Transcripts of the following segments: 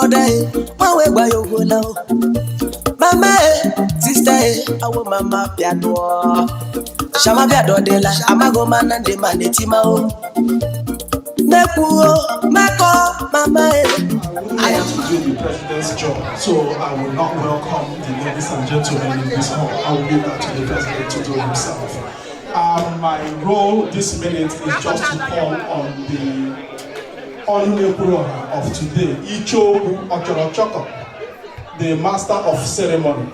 Brother, my way by your go now. Mama, sister, our mama piano. Shama piano de la, amago man and the man etimao. Nepuo, Mako, Mama. I am to do the president's job, so I will not welcome the ladies and gentlemen in this hall. I will leave that to the president to do himself. My role this minute is just to call on the honorable of today, Ichobu Ochorochoko, the master of ceremony.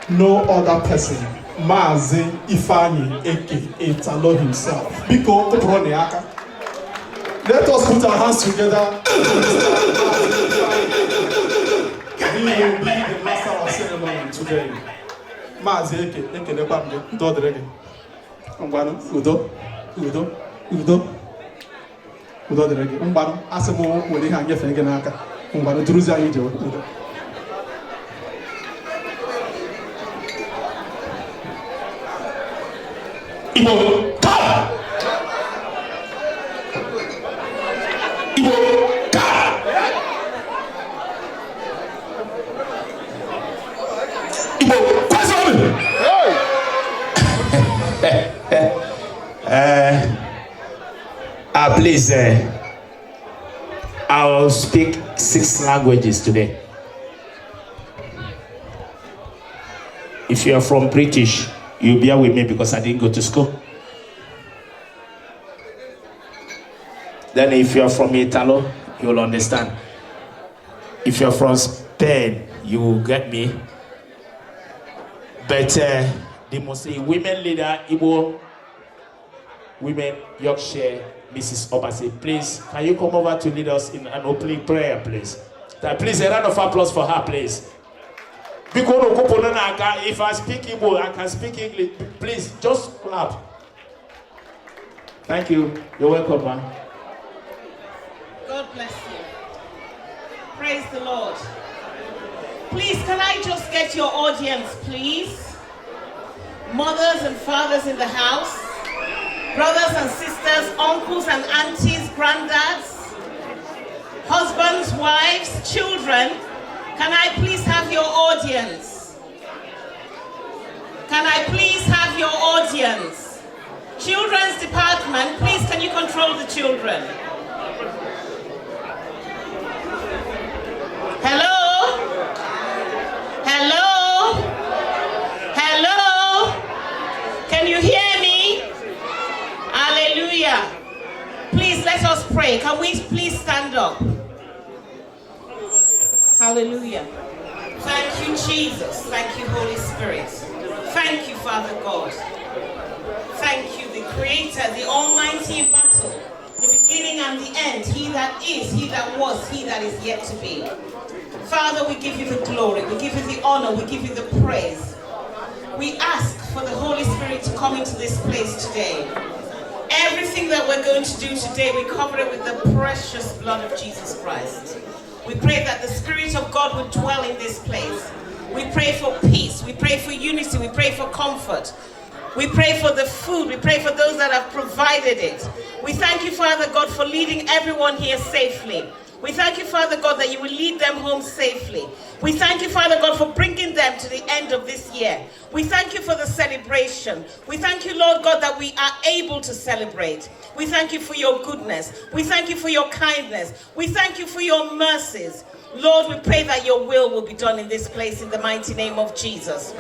No other person, Mazi Ifani Eke Italo himself. Biko Obroniaka. Let us put our hands together. He will be the master of ceremony today. Mazi Eke Nebamge, Dodrege. Udo, Udo, Udo, Udo Drege. Umbano, Asamo, will hang your finger naka. Umbano, Druzia, Udo. Igbo, come! Igbo, come! Igbo, question! Please, I'll speak 6 languages today. If you are from British, you'll bear with me because I didn't go to school. Then if you are from Italo, you'll understand. If you're from Spain, you will get me. But the most women leader, Igbo women, Yorkshire, Mrs. Obasi, please, can you come over to lead us in an opening prayer, please? Please, a round of applause for her, please. If I speak Igbo, I can speak English. Please, just clap. Thank you. You're welcome, man. God bless you. Praise the Lord. Please, can I just get your audience, please? Mothers and fathers in the house, brothers and sisters, uncles and aunties, granddads, husbands, wives, children, can I please have your audience? Can I please have your audience? Children's department, please can you control the children? Hello? Hello? Hello? Can you hear me? Hallelujah. Please let us pray. Can we please stand up? Hallelujah. Thank you, Jesus. Thank you, Holy Spirit. Thank you, Father God. Thank you, the Creator, the Almighty Battle, the beginning and the end, He that is, He that was, He that is yet to be. Father, we give you the glory, we give you the honor, we give you the praise. We ask for the Holy Spirit to come into this place today. Everything that we're going to do today, we cover it with the precious blood of Jesus Christ. We pray that the Spirit of God would dwell in this place. We pray for peace, we pray for unity, we pray for comfort. We pray for the food, we pray for those that have provided it. We thank you, Father God, for leading everyone here safely. We thank you, Father God, that you will lead them home safely. We thank you, Father God, for bringing them to the end of this year. We thank you for the celebration. We thank you, Lord God, that we are able to celebrate. We thank you for your goodness. We thank you for your kindness. We thank you for your mercies. Lord, we pray that your will be done in this place in the mighty name of Jesus.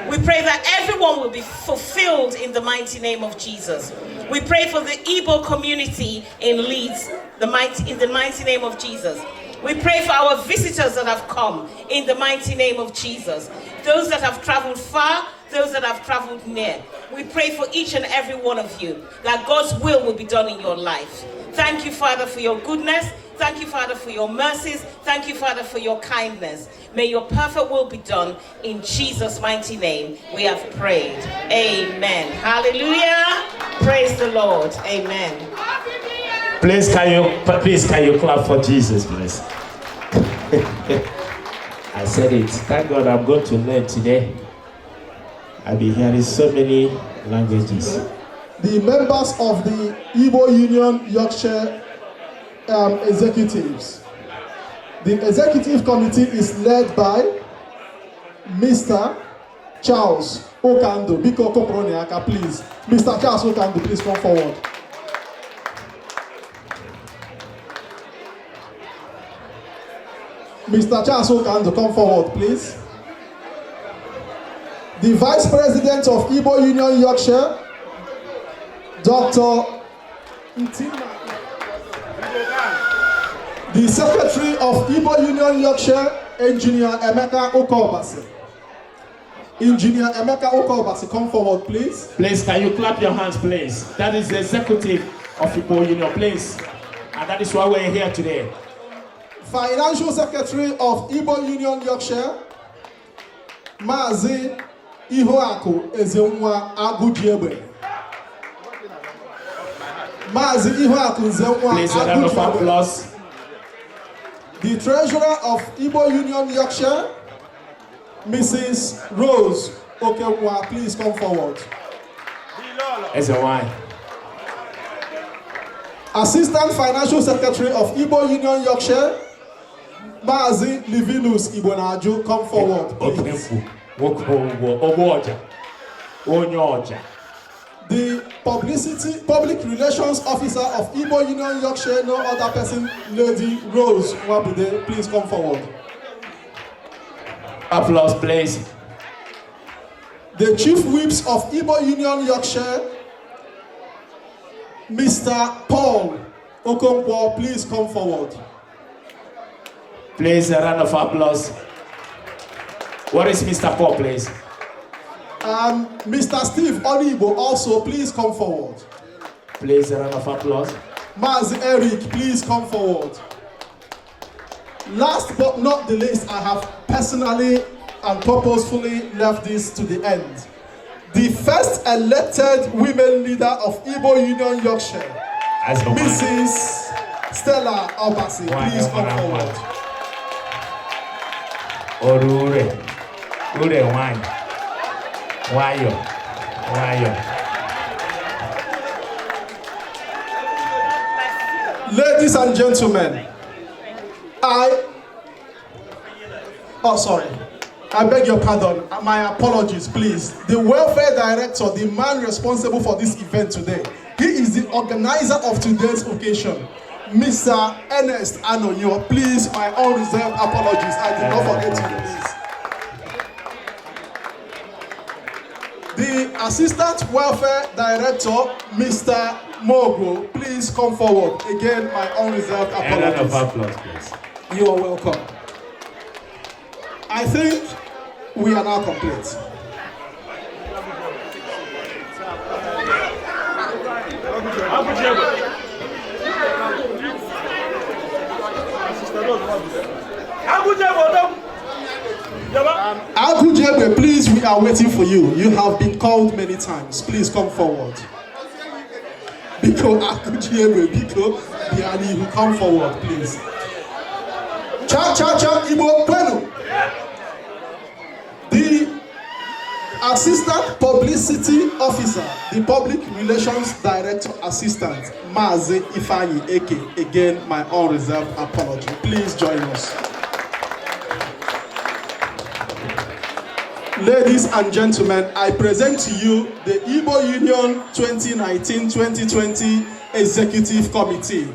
We pray that everyone will be fulfilled in the mighty name of Jesus. We pray for the Igbo community in Leeds in the mighty name of Jesus. We pray for our visitors that have come in the mighty name of Jesus. Those that have traveled far, those that have traveled near. We pray for each and every one of you that God's will be done in your life. Thank you, Father, for your goodness. Thank you, Father, for your mercies. Thank you, Father, for your kindness. May your perfect will be done in Jesus' mighty name. We have prayed. Amen. Hallelujah. Praise the Lord. Amen. Please can you clap for Jesus, please? I said it. Thank God I'm going to learn today. I've been hearing so many languages. The members of the Igbo Union Yorkshire executives, The executive committee is led by Mr. Charles Okando. Biko Koproniaka, please. Mr. Charles Okando, please come forward. Mr. Charles Okando, come forward, please. The Vice President of Igbo Union Yorkshire, Dr. Ntima. The Secretary of Igbo Union Yorkshire, Engineer Emeka Okobasi. Engineer Emeka Okobasi, come forward, please. Please, can you clap your hands, please? That is the Executive of Igbo Union, please. And that is why we're here today. Financial Secretary of Igbo Union Yorkshire, Mazi Ihoaku Ezenwa Agujiebe. Mazi Ihoaku Ezenwa Please, a round of applause. The Treasurer of Igbo Union Yorkshire, Mrs. Rose Okewa, please come forward. As a wine. Assistant Financial Secretary of Igbo Union Yorkshire, Mazi Livinus Ibonaju, come forward, please. The Public Relations Officer of Igbo Union Yorkshire, no other person, Lady Rose Wabude, please come forward. Applause, please. The Chief Whips of Igbo Union Yorkshire, Mr. Paul Okonkwo, please come forward. Please, a round of applause. What is Mr. Paul, please? Mr. Steve Onibo, also, please come forward. Please, a round of applause. Mazi Eric, please come forward. Last but not the least, I have personally and purposefully left this to the end. The first elected women leader of Igbo Union Yorkshire, Mrs. Stella Obasi, please come forward. Ure wine. Wayo. Ladies and gentlemen, I beg your pardon, my apologies, please. The welfare director, the man responsible for this event today, he is the organizer of today's occasion, Mr. Ernest Anonyo. Please, my unreserved apologies. I did not forget you, please. The assistant welfare director, Mr. Mogo, please come forward. Again, my unreserved apologies. A round of applause, please. You are welcome. I think we are now complete. Agujebe, please, we are waiting for you. You have been called many times. Please come forward. Biko Agujebe, Biko Biani, who come forward, please. Cha Igbo Kwenu. The Assistant Publicity Officer, the Public Relations Director Assistant, Mazi Ifeanyi Eke. Again, my unreserved apology. Please join us. Ladies and gentlemen, I present to you the Igbo Union 2019-2020 Executive Committee.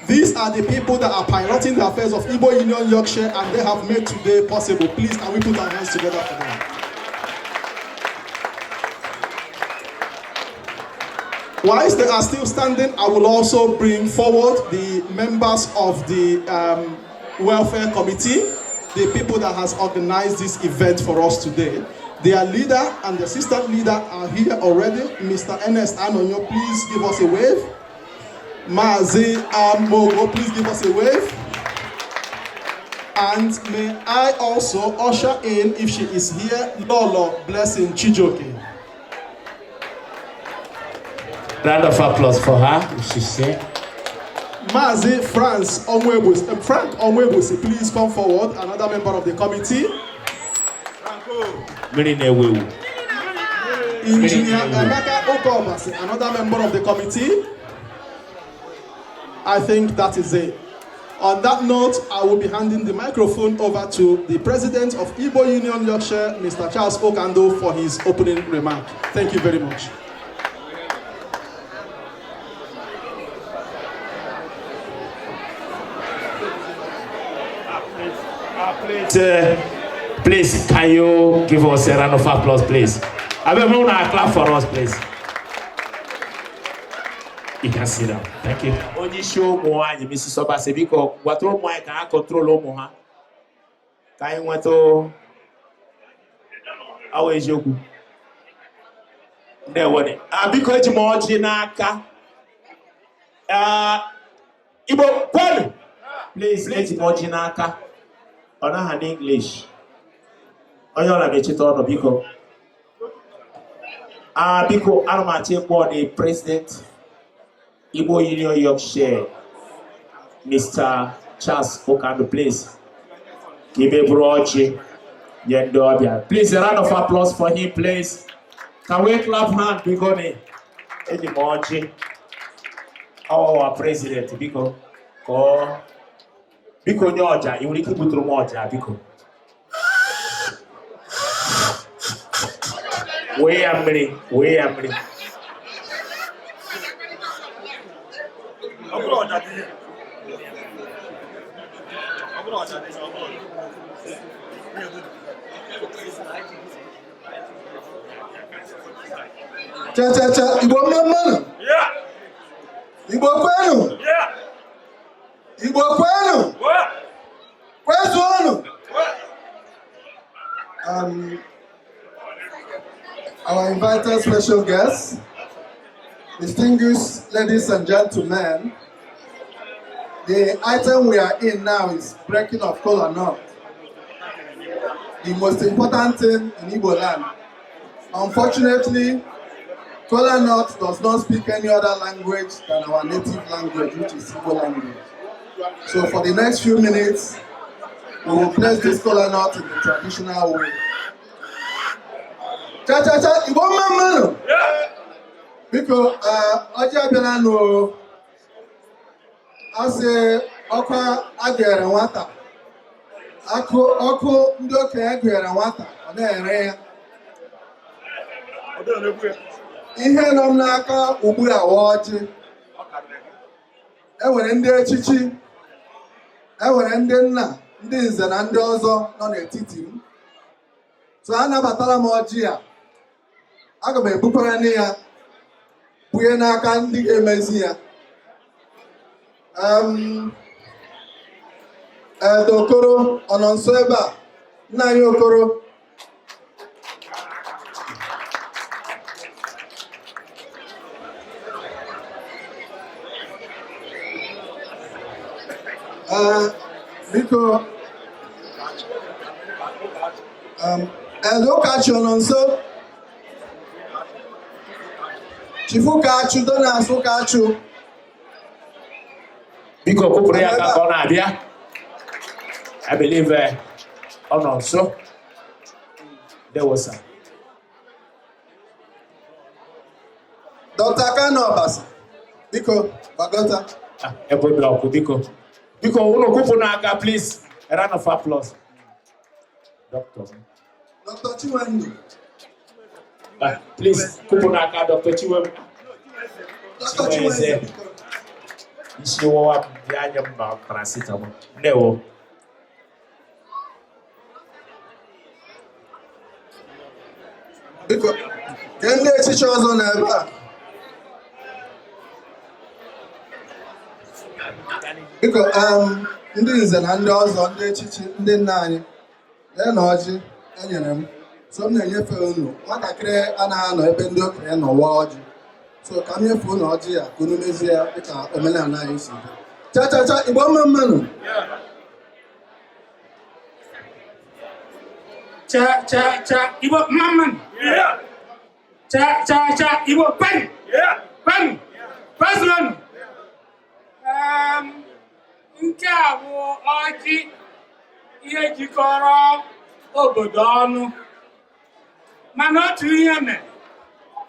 These are the people that are piloting the affairs of Igbo Union Yorkshire, and they have made today possible. Please, can we put our hands together for them? Whilst they are still standing, I will also bring forward the members of the Welfare Committee, the people that has organized this event for us today. Their leader and the assistant leader are here already. Mr. Ernest Anonyo, please give us a wave. Mazi Mogo, please give us a wave. And may I also usher in, if she is here, Lolo Blessing Chijoke. Round of applause for her, if she's here. Mazi Frank Onwebusi, please come forward, another member of the committee. Engineer Emeka Okobasi, another member of the committee. I think that is it. On that note, I will be handing the microphone over to the President of Igbo Union Yorkshire, Mr. Charles Okando, for his opening remark. Thank you very much. Please, can you give us a round of applause, please? Everyone, clap for us, please. You can sit down. Thank you. Only show more, Mrs. Obase, because what all my can control more. Can you want to? How is your good? There, what? Because more Jinaka. Igbo, Paul, please, let's more Jinaka. On English. On your language, all the because. Because I'm a the president. Igbo Union Yorkshire, Mr. Charles Okando, please. Give a broche. Please, a round of applause for him, please. Can we clap hand because our president, because Georgia, you will keep it through Georgia, because we are many. Cha Igbo mama. Yeah. Igbo kwenu. Yeah. Igbo kwenu. What? Kwezu. Our invited special guests, distinguished ladies and gentlemen, the item we are in now is breaking of kola nut. The most important thing in Igbo land. Unfortunately, kola nut does not speak any other language than our native language, which is Igbo language. So for the next few minutes, we will place this kola nut in the traditional way. Cha, Igbo mama. Because Oja Belano, I say, Oka Agere Wata. Oko Ndoke Agere Wata. On the area. Ihe nọ n'aka ugbu a wọọchị. Enwere ndị echichi, enwere ndị nna, ndị nze na ndị ọzọ nọ n'etiti m. So anabatara m ọjị a. Aga m ebukwara nne ya. Bunye n'aka ndị ga-emezi ya. Okoro ọ nọ nso ebe a? Nna anyị Okoro. Biko Kachi ọ nọ nso? Chifu Kachu, Donas Kachu. Biko kupure ya ka ọ na-abịa. I believe ọ nọ nso. There was a Dr. Kano Obasi. Biko, Bagota. Every block, Biko. Biko, uno kupu n'aka, please. A round of applause. Dr. Chiwendu. Please, kupu n'aka, Dr. Chiwendu. Dr. Chiwendu. Isi wa bianya mba paracetamol. Ndewo. Biko, kende echichi ọzọ n'ebe a. Biko, ndị nze na ndị ọzọ, ndị echichi, ndị nna anyị, lee na ọjị enyere m. So m na-enyefe unu, nwatakịrị anaghị anọ ebe ndị okenye nọ waa ọjị. So ka m nyefe unu ọjị ya, ka unu mezie ya dịka omenala anyị si dị. Cha, Igbo mmanụ. Cha, Igbo mmanụ. Cha, Igbo pen. President. Nke a bụ ọjị ihe jikọrọ obodo ọnụ. Mana otu ihe mere,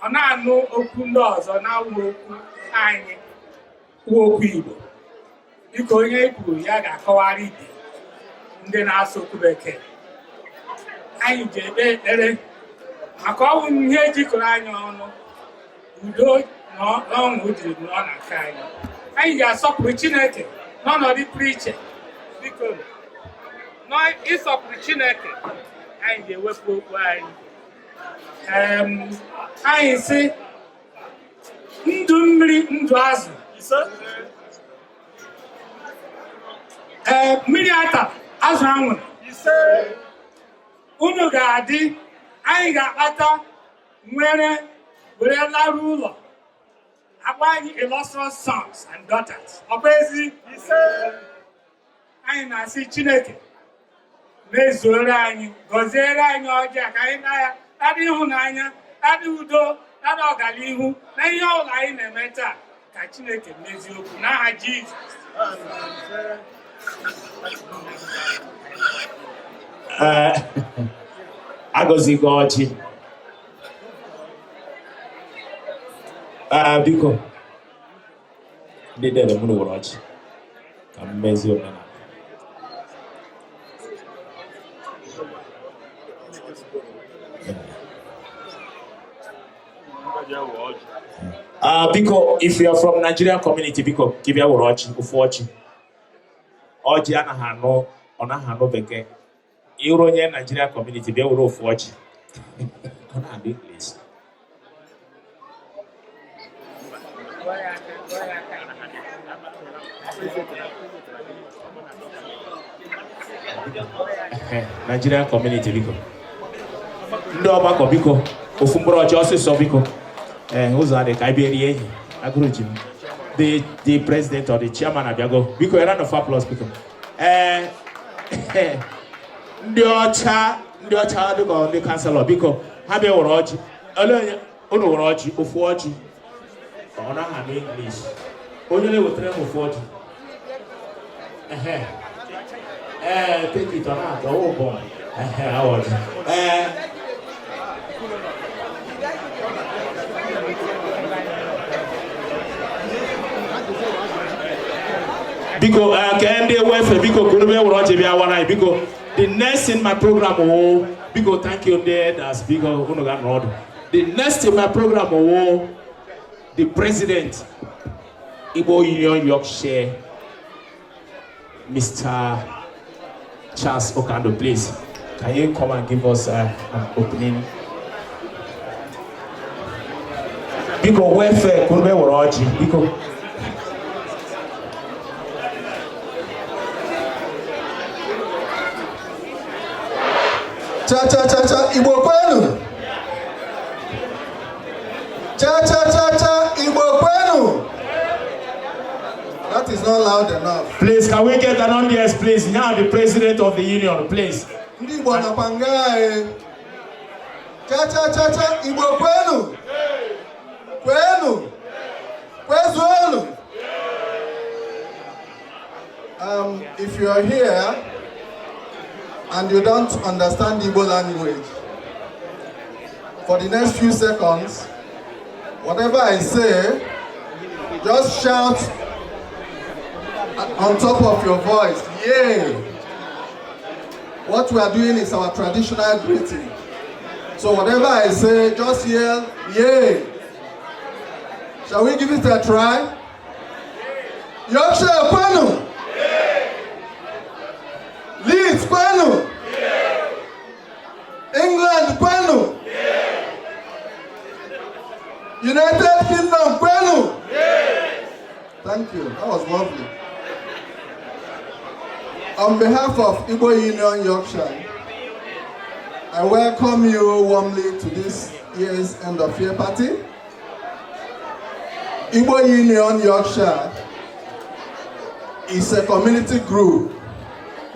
ọ na-anụ okwu ndị ọzọ na-awụ okwu anyị, okwu Igbo. dịka onye kwuru ya ga-akọwara ibe ndị na-asụ okwu bekee. Anyị ji ekpe ekpere maka ọnwụ ihe jikọrọ anyị ọnụ, udo na ọṅụ jiri nọ na nke anyị. Anyị ga-asọpụrụ Chineke n'ọnọdụ pụrụ iche. Biko n'ịsọpụrụ Chineke, anyị ga-ewepụ okwu anyị. Anyị sị ndụ mmiri ndụ azụ, mmiri ata azụ anwụrụ, unu ga-adị. Anyị ga-akpata nwere were larụ ụlọ, akpa anyị illustrious sons and daughters. Ọkwa ezi anyị na-asị Chineke mezuore anyị, gọziere anyị ọjọọ ka anyị na ya adị ịhụnanya, adị udo, adị ọganihu na ihe ọbụla anyị na-eme taa, ka Chineke mezie okwu n'aha Jizọs. Agọzigo ọjị. Biko ndị dere mụ n'ụwa ọjị ka m mezie omenala. Biko, if you are from Nigerian community, biko give your ọjị, ofu ọjị. Ọjị anaghị anụ, ọ naghị anụ bekee. Ịrụ onye Nigerian community bịa were ofu ọjị. Ọ na-adị place. Nigerian community biko. Ndị ọgbakọ biko, ofu mkpụrụ ọjị ọsịsọ biko. Ụzọ adị ka anyị bịa rie ehi. Agụrụ ji m. The president or the chairman abịago. Biko, a round of applause biko. Ndị ọcha dịka ndị kanselọ biko ha bịa were ọjị. Ole onye unu were ọjị, ofu ọjị. Ọ naghị anụ English. Onye na-ewetara m ofu ọjị. Take it or not, oh boy. How was Biko, can they wait for Biko Kurube or Biko? The next in my program, oh, Biko, thank you, there. That's Biko Unogan Road. The next in my program, oh, the president, Igbo Union Yorkshire, Mr. Charles Okando, please. Can you come and give us an opening? Biko, welfare, Kurube or Biko. Cha cha cha cha Igbo kwenu. Cha cha cha cha Igbo kwenu. That is not loud enough. Please, can we get an audience, please? Now the president of the union, please. Ndi Igbo na pangae. Cha cha cha cha Igbo kwenu. Kwenu. Kwezuenu. If you are here and you don't understand Igbo language, for the next few seconds, whatever I say, just shout on top of your voice, yay! What we are doing is our traditional greeting. So whatever I say, just yell, yay! Shall we give it a try? Yorkshire kwenu! Leeds kwenu! England kwenu! United Kingdom kwenu! Thank you, that was lovely. On behalf of Igbo Union Yorkshire, I welcome you warmly to this year's end of year party. Igbo Union Yorkshire is a community group.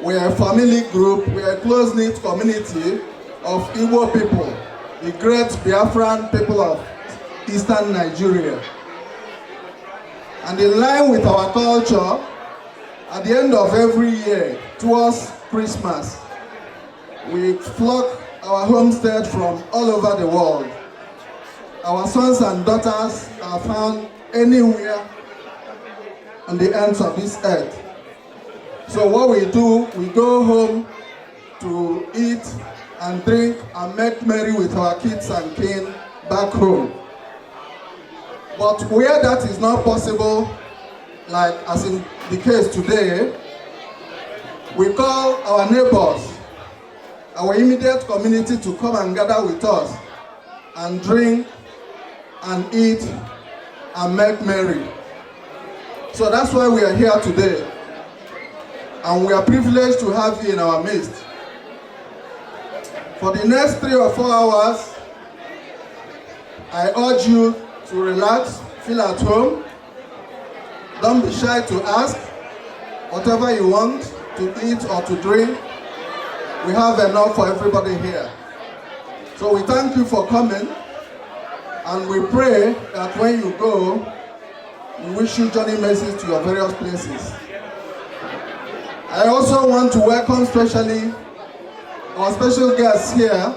We are a family group, we are a close-knit community of Igbo people, the great Biafran people of Eastern Nigeria. And in line with our culture, at the end of every year, towards Christmas, we flock our homestead from all over the world. Our sons and daughters are found anywhere on the ends of this earth. So what we do, we go home to eat and drink and make merry with our kids and kin back home. But where that is not possible, like as in the case today, we call our neighbors, our immediate community to come and gather with us and drink and eat and make merry. So that's why we are here today. And we are privileged to have you in our midst. For the next 3 or 4 hours, I urge you to relax, feel at home. Don't be shy to ask whatever you want to eat or to drink. We have enough for everybody here. So we thank you for coming, and we pray that when you go, we wish you journey mercies to your various places. I also want to welcome specially our special guests here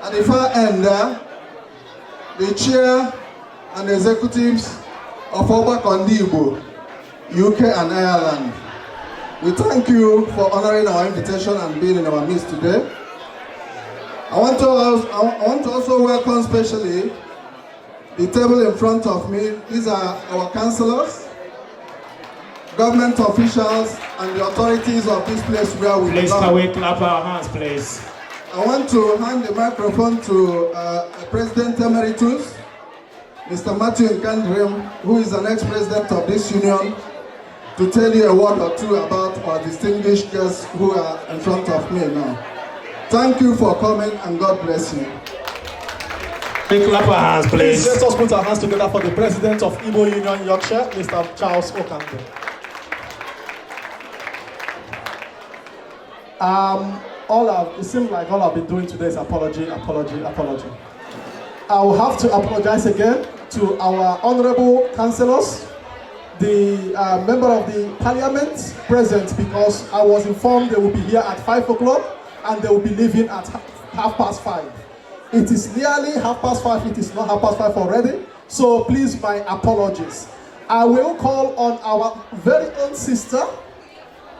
at the far end there, the chair and executives of Igbo, UK and Ireland. We thank you for honoring our invitation and being in our midst today. I want to also welcome specially the table in front of me. These are our councillors, government officials, and the authorities of this place where we belong. Please, can we clap our hands, please? I want to hand the microphone to President Emeritus, Mr. Matthew Nkandrim, who is the next president of this union, to tell you a word or two about our distinguished guests who are in front of me now. Thank you for coming, and God bless you. We clap our hands, please. Let us put our hands together for the president of Igbo Union Yorkshire, Mr. Charles Okando. It seems like all I've been doing today is apology. I will have to apologize again to our honorable councillors, the member of the parliament present, because I was informed they will be here at 5 o'clock and they will be leaving at 5:30. It is nearly 5:30, it is not 5:30 already, so please, my apologies. I will call on our very own sister,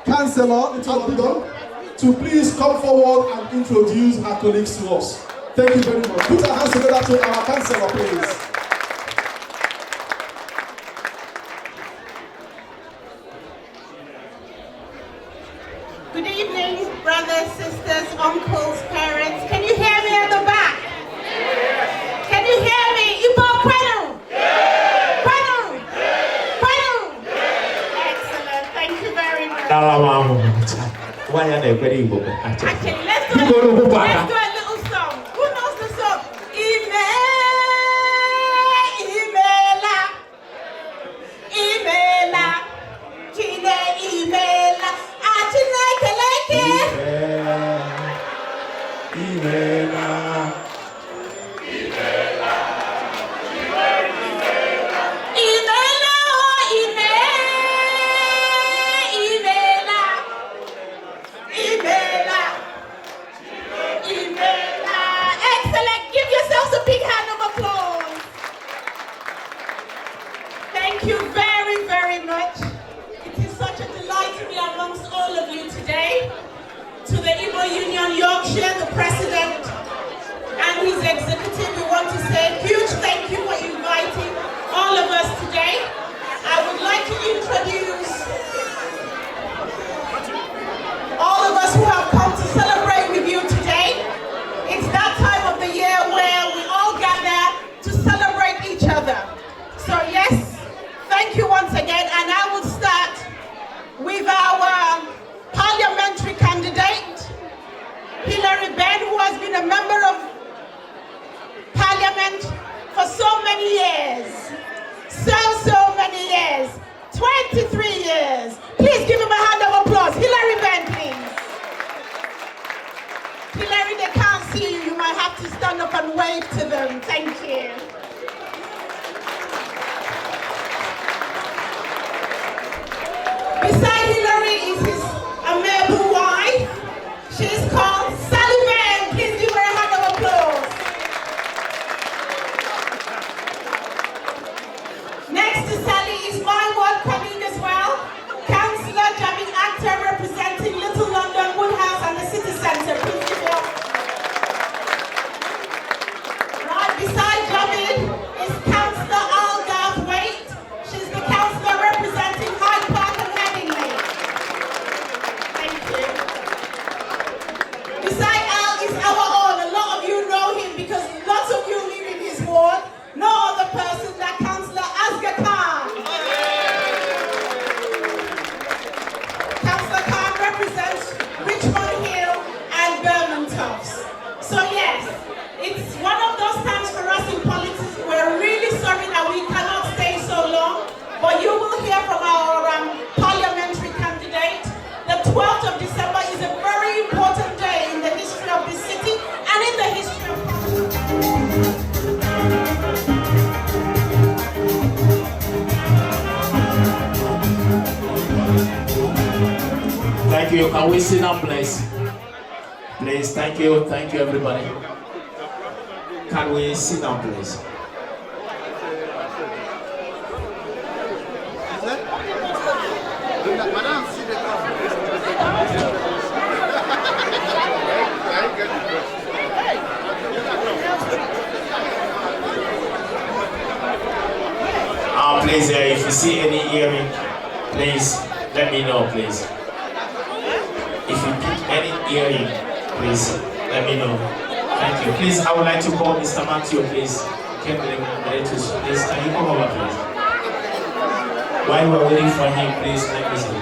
Councillor Abidon, to please come forward and introduce her colleagues to us. Thank you very much. Put our hands together to our councillor, please. Good evening, brothers, sisters, uncles, parents. Can you hear me at the back? Can you hear me? Igbo Kwenu? Kwenu? Kwenu? Excellent. Thank you very much. Actually, let's do a little song. Who knows the song? Imela, Chine Imela, Achine Keleke. Imela. Excellent. Give yourselves a big hand of applause. Thank you very, very much. It is such a delight to be amongst all of you today. To the Igbo Union Yorkshire, the president and his executive, we want to say a huge thank you for inviting all of us today. I would like to introduce all of us who have come to celebrate with you today. It's that time of the year where we all gather to celebrate each other. So yes, thank you once again, and I will start with our parliamentary candidate, Hillary Bell. Thank you. Can we sit down, please? Please, thank you everybody. Can we sit down, please? Please, if you see any earring, please let me know, please. If you pick any earring, please let me know. Thank you. Please, I would like to call Mr. Matthew, please. Please, can you come over, please? While we're waiting for him, please let me see.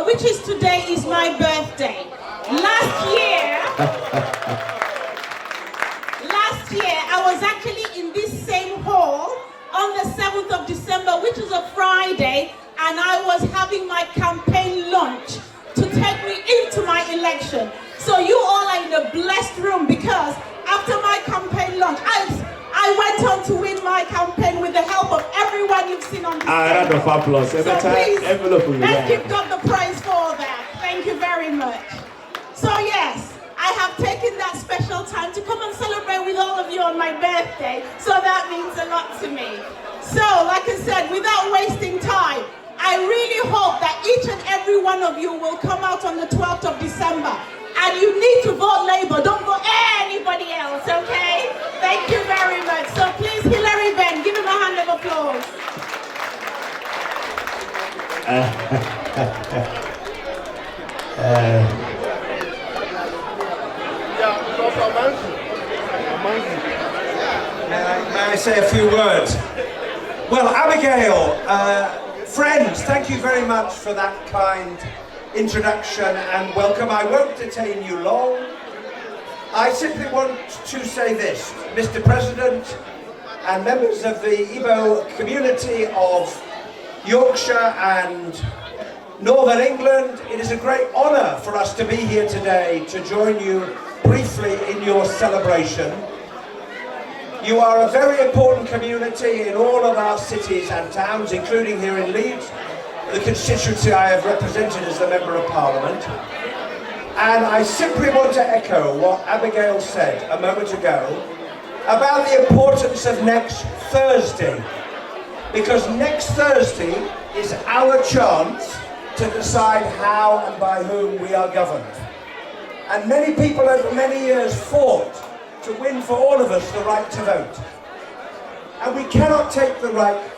Which is today, is my birthday. Last year, I was actually in this same hall on the 7th of December, which is a Friday, and I was having my campaign lunch to take me into my election. So you all are in a blessed room, because after my campaign lunch, I went on to win my campaign with the help of everyone you've seen on the stage. A round of applause. So please, let's give God the praise for all that. Thank you very much. So yes, I have taken that special time to come and celebrate with all of you on my birthday. So that means a lot to me. So like I said, without wasting time, I really hope that each and every one of you will come out on the 12th of December. And you need to vote Labour, don't vote anybody else, okay? Thank you very much. So please, Hilary Ben, give him a hand of applause. May I say a few words? Well, Abigail, friends, thank you very much for that kind introduction and welcome. I won't detain you long. I simply want to say this, Mr. President and members of the Igbo community of Yorkshire and Northern England, it is a great honour for us to be here today to join you briefly in your celebration. You are a very important community in all of our cities and towns, including here in Leeds, the constituency I have represented as the Member of Parliament. And I simply want to echo what Abigail said a moment ago about the importance of next Thursday. because next Thursday is our chance to decide how and by whom we are governed. And many people over many years fought to win for all of us the right to vote. And we cannot take the right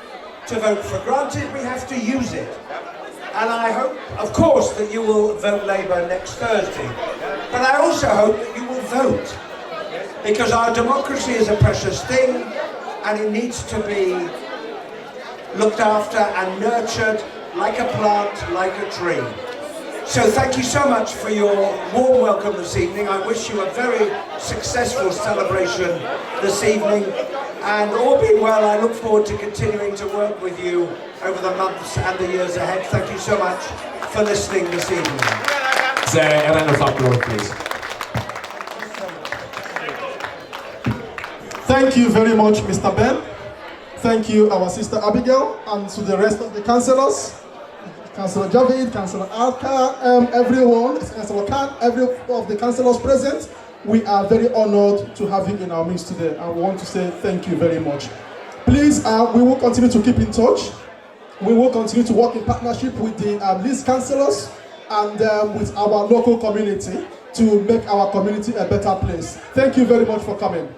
to vote for granted, we have to use it. And I hope, of course, that you will vote Labour next Thursday. But I also hope that you will vote. Because our democracy is a precious thing, and it needs to be looked after and nurtured like a plant, like a tree. So thank you so much for your warm welcome this evening. I wish you a very successful celebration this evening. And all being well, I look forward to continuing to work with you over the months and the years ahead. Thank you so much for listening this evening. A round of applause, please. Thank you very much, Mr. Ben. Thank you, our sister Abigail, and to the rest of the councillors. Councillor Javid, Councillor Alka, everyone, Councillor Khan, every of the councillors present. We are very honored to have you in our midst today. I want to say thank you very much. Please, we will continue to keep in touch. We will continue to work in partnership with the list councillors and with our local community to make our community a better place. Thank you very much for coming.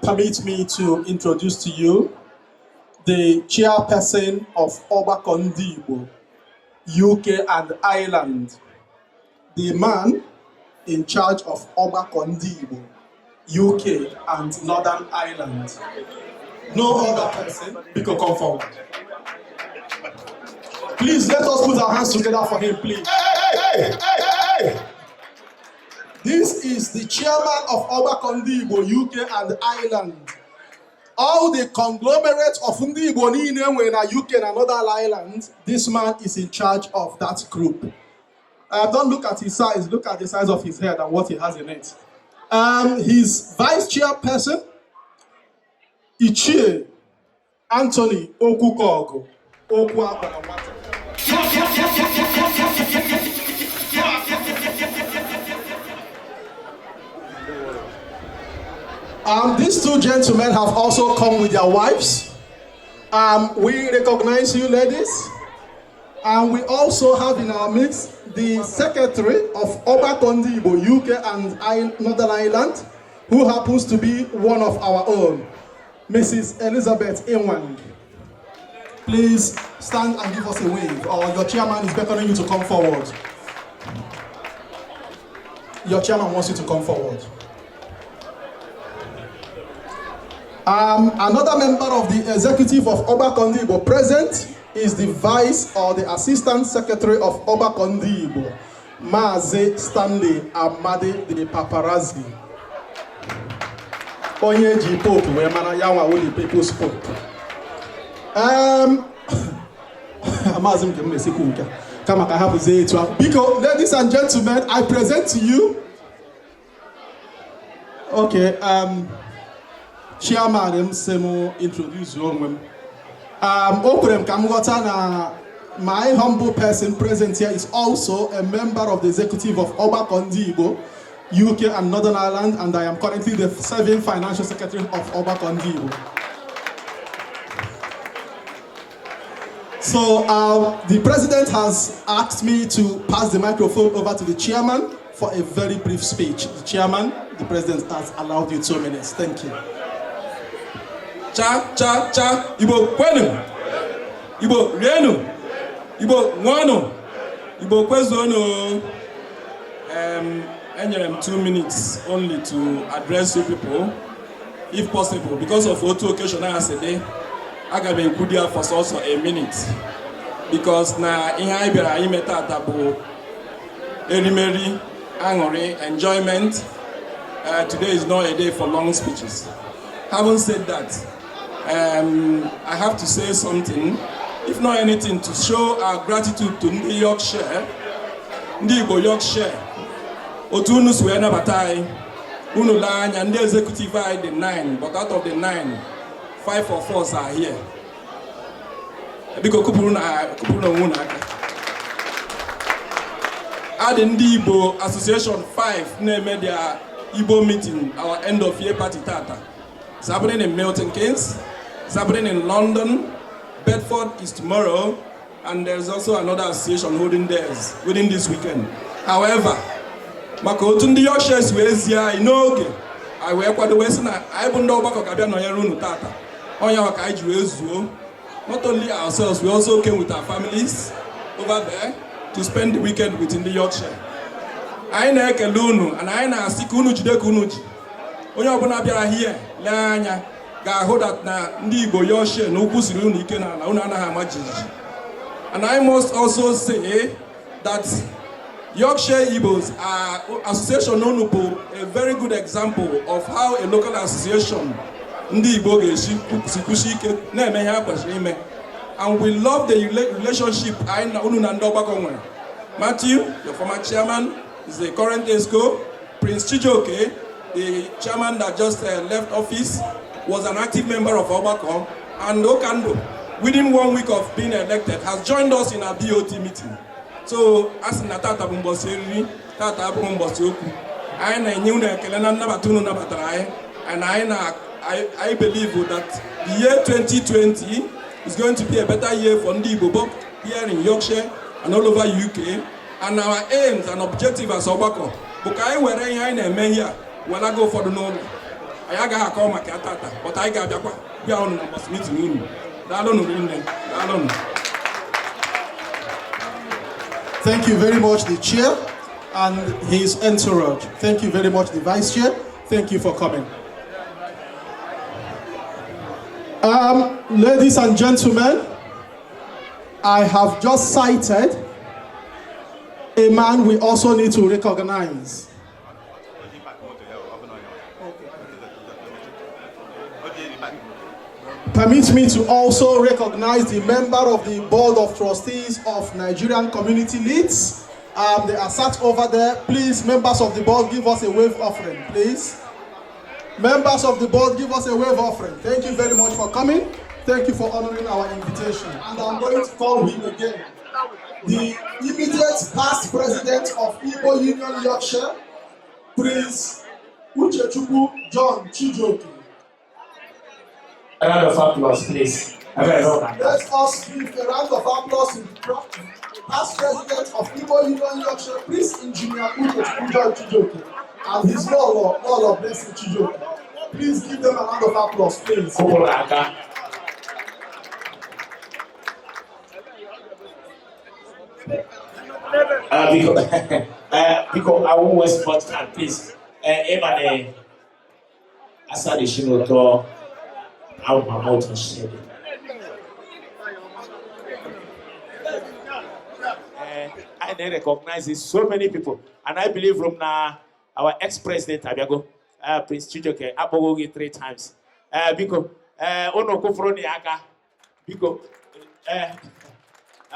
Permit me to introduce to you the chairperson of Ogbako Ndi Igbo, UK and Ireland, the man in charge of Ogbako Ndi Igbo, UK and Northern Ireland. No other person, Biko, come forward. Please let us put our hands together for him, please. Hey. This is the chairman of Ogbako Ndi Igbo, UK and Ireland. All the conglomerate of Ndi Igbo in UK and another island, this man is in charge of that group. Don't look at his size, look at the size of his head and what he has in it. His vice chairperson, Ichie Anthony Okukogo. These two gentlemen have also come with their wives. We recognize you, ladies. And we also have in our midst the secretary of Ogbako Ndi Igbo, UK and Northern Ireland, who happens to be one of our own, Mrs. Elizabeth Inwang. Please stand and give us a wave, or your chairman is beckoning you to come forward. Your chairman wants you to come forward. Another member of the executive of Ogbako Ndi Igbo present is the vice or the assistant secretary of Ogbako Ndi Igbo, Maazị Stanley Amadi the Paparazzi. Onye ji pope we mana ya nwa the people's pope. amazim ke mmesi kuka. Kama ka hapu ze etu. Because ladies and gentlemen, I present to you. Okay, Chairman Semo introduce you. Okurem Kamugota na my humble person present here is also a member of the executive of Obako Ndi Igbo, UK and Northern Ireland, and I am currently the serving financial secretary of Obako Ndi Igbo. So the president has asked me to pass the microphone over to the chairman for a very brief speech. The chairman, the president has allowed you 2 minutes. Thank you. Cha, cha, cha, Igbo kwenu, Igbo rienu, Igbo nwanu, Igbo kwezuonu. I need 2 minutes only to address you people, if possible. Because of auto occasion I said, I got be good for also a minute. Because na ihe ibera imeta tabo erimeri, angry, enjoyment. Today is not a day for long speeches. Having said that, I have to say something, if not anything, to show our gratitude to Ndi Yorkshire, Ndi Igbo Yorkshire. Otunu suena batai, unu lanya, and the executive I the 9, but out of the 9, 5 of us are here. Because kupuna unaka. At the Ndi Igbo Association 5, name their Igbo meeting, our end of year party tata. It's happening in Milton Keynes. It's happening in London. Bedford is tomorrow, and there's also another association holding theirs within this weekend. However, Makotundi Yorkshire Swezia Inoge, I work with the Western. I bundo bako kabia no yerunu tata. Onya wakaiju ezuo. Not only ourselves, we also came with our families over there to spend the weekend within the Yorkshire. I na ekelunu, and I na sikunu jide kunuji. Onya obuna biara here, lanya. That na Ndi Igbo Yorkshire no kusiri unu ike na unu anaghị ama jijiji. And I must also say that Yorkshire Igbos Association Onupo a very good example of how a local association Ndi Igbo ga-esi ike na-eme ihe kwesịrị ime. And we love the relationship anyị na unu na ndị ọgbakọ nwere. Matthew, the former chairman, is the current ESCO. Prince Chijioke, the chairman that just left office, was an active member of Obako, and Okando, within 1 week of being elected, has joined us in our BOT meeting. So, as in Tata Bumbosiri, Tata Bumbosioku, and I believe that the year 2020 is going to be a better year for Ndi Igbo, both here in Yorkshire and all over UK. And our aims and objectives as Obako, Bukai were here, when I go for the north. I got a call my catata, but I got a piano must meet me. Thank you very much, the chair and his entourage. Thank you very much, the vice chair. Thank you for coming. Ladies and gentlemen, I have just cited a man we also need to recognize. Permit me to also recognize the member of the Board of Trustees of Nigerian Community Leads. They are sat over there. Please, members of the board, give us a wave offering, please. Members of the board, give us a wave offering. Thank you very much for coming. Thank you for honoring our invitation. And I'm going to call him again. The immediate past president of Igbo Union Yorkshire, Prince Uchechukwu John Chijioke. A round of applause, please. Let us give a round of applause to the past president of Igbo Union Yorkshire, Prince Engineer Uchechukwu John Chijioke, and his Lord Blessing Chijioke. Please give them a round of applause, please. Because I won't waste much time, please. Emane, asa the shinoto, out my mouth and shade. I recognize so many people, and I believe from now our ex-president Abiago, Prince Chijioke, Abogogi 3 times. Because ono kufroni aka, because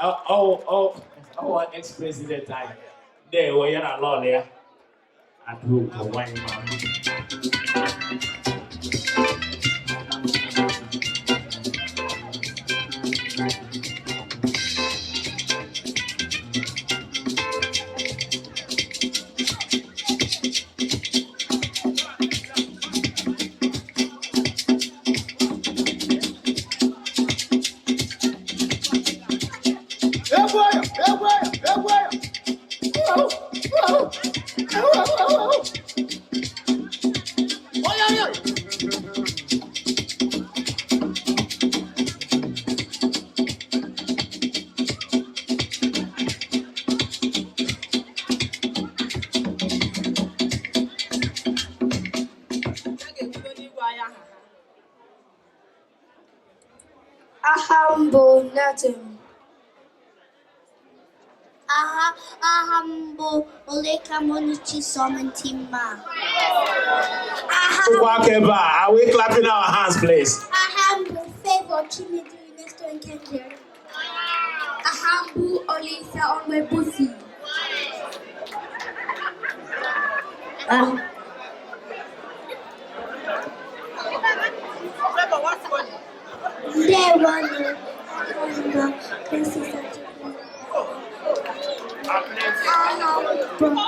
Our ex-president time. There we are a law there. And who can wine man. Ahambo nothing. Ahambo oleka monichi somentima. Are we clapping our hands, please? Ahambo favor chimedu next to Kenya. Ahambo olisa onwe busi. There one.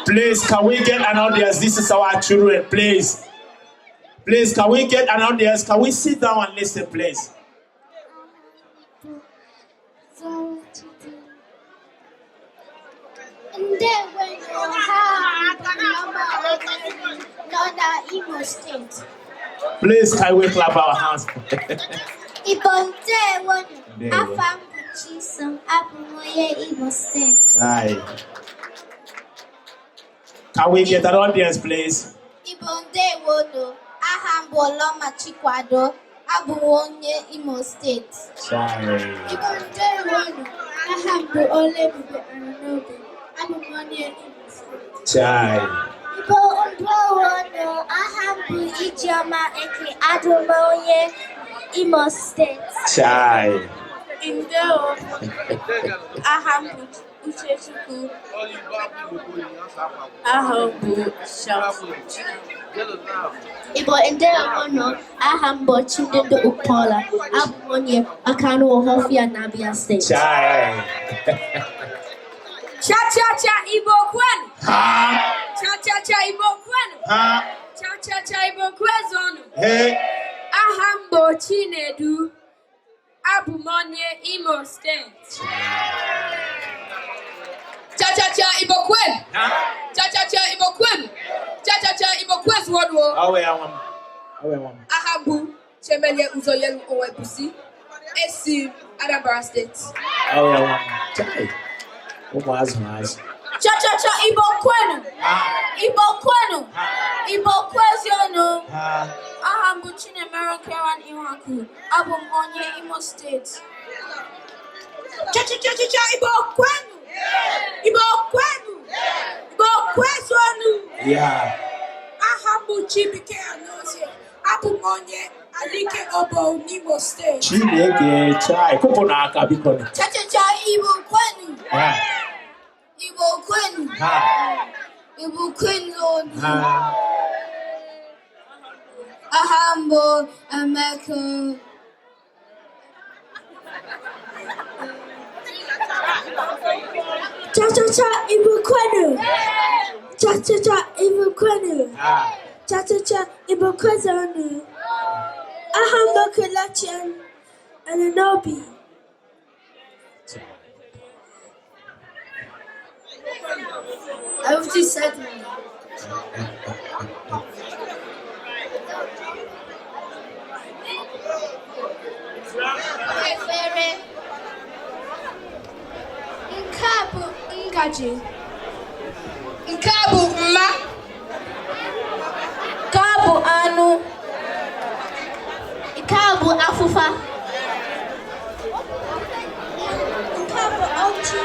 Please, can we get an audience? This is our children, please. Please, can we get an audience? Can we sit down and listen, please? Imo State. Please, can we clap our hands? Ibonte one afam chisam abumoye Imo State. Aye. Can we get an audience, please? Ibonte wono ahambo machikwado abumonye Imo State. Aye. Ibonte wono ahambo olebube anobe abumonye Imo State. Aye. Ibo wono ahambo idioma eke abumonye Imo State. Chai. Indeo ahambu uchechukwu ahambu shafu. Ibo indeo ono ahambo chindendo upola abumonye akanu ohofia Abia State. Chai. Cha cha cha Ibo kwenu. Ha. Cha cha cha Ibo kwenu. Ha. Cha cha cha Ibo kwezono. Hey. Ahambo Chinedu Abumonye Imo State. Cha cha cha Ibo kwenu. Cha cha cha Ibo kwenu. Cha cha cha Ibo kwezu wodwo. Awe wam. Ahambu Chemele Uzoyelu Owebusi Esi Anambra State. Awe wam. Chai. Umaz. Cha cha cha Ibo kwenu. Ibo kwenu. Ibo kwezono. Ahambu Chinemero Keran Iwaku Abumonye Imo State. Cha Ibo kwenu. Ibo kwenu. Ibo kwezonu. Yeah. Ahambu Chibike Anozie Abumonye Alike Obo Imo State. Chibike chai. Kupo na akabikono. Cha Ibo kwenu. Ibo kwenu. Ibo kwenu. Ahambo America. Cha Ibo kwenu. Cha Ibo kwenu. Cha Ibo kwezonu. Ahambo collection and Anobi. I was just said Nkabu ngaji. Nkabu mma. Nkabu anu. Nkabu afufa. Nkabu auchi.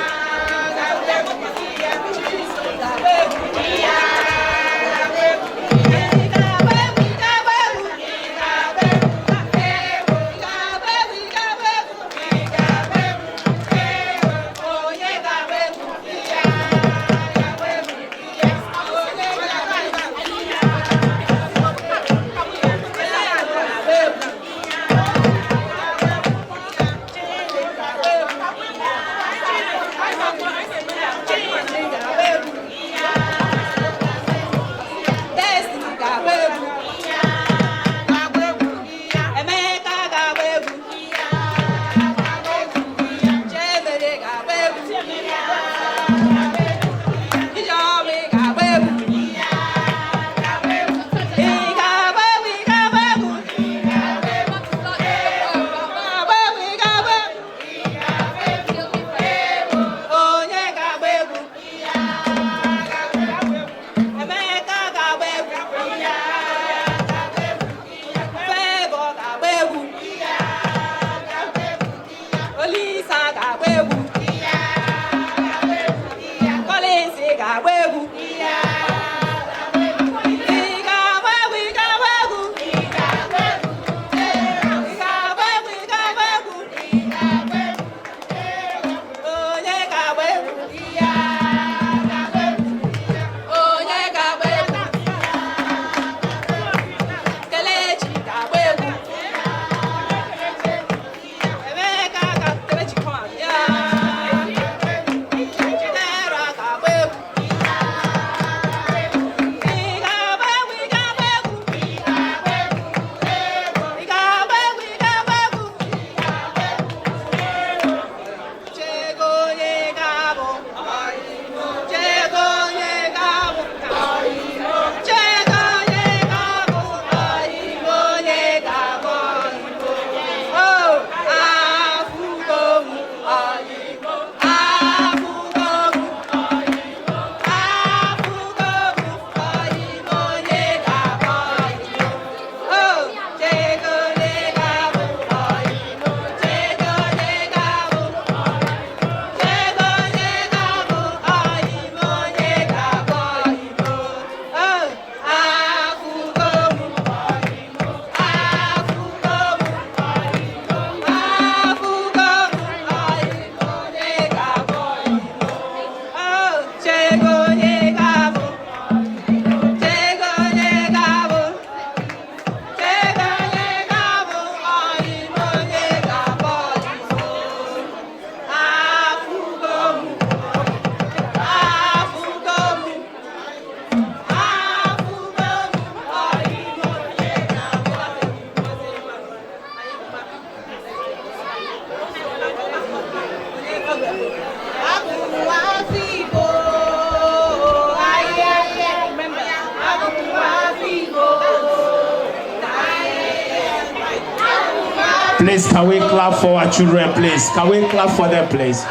Please, can we clap for our children, please? Can we clap for them, please?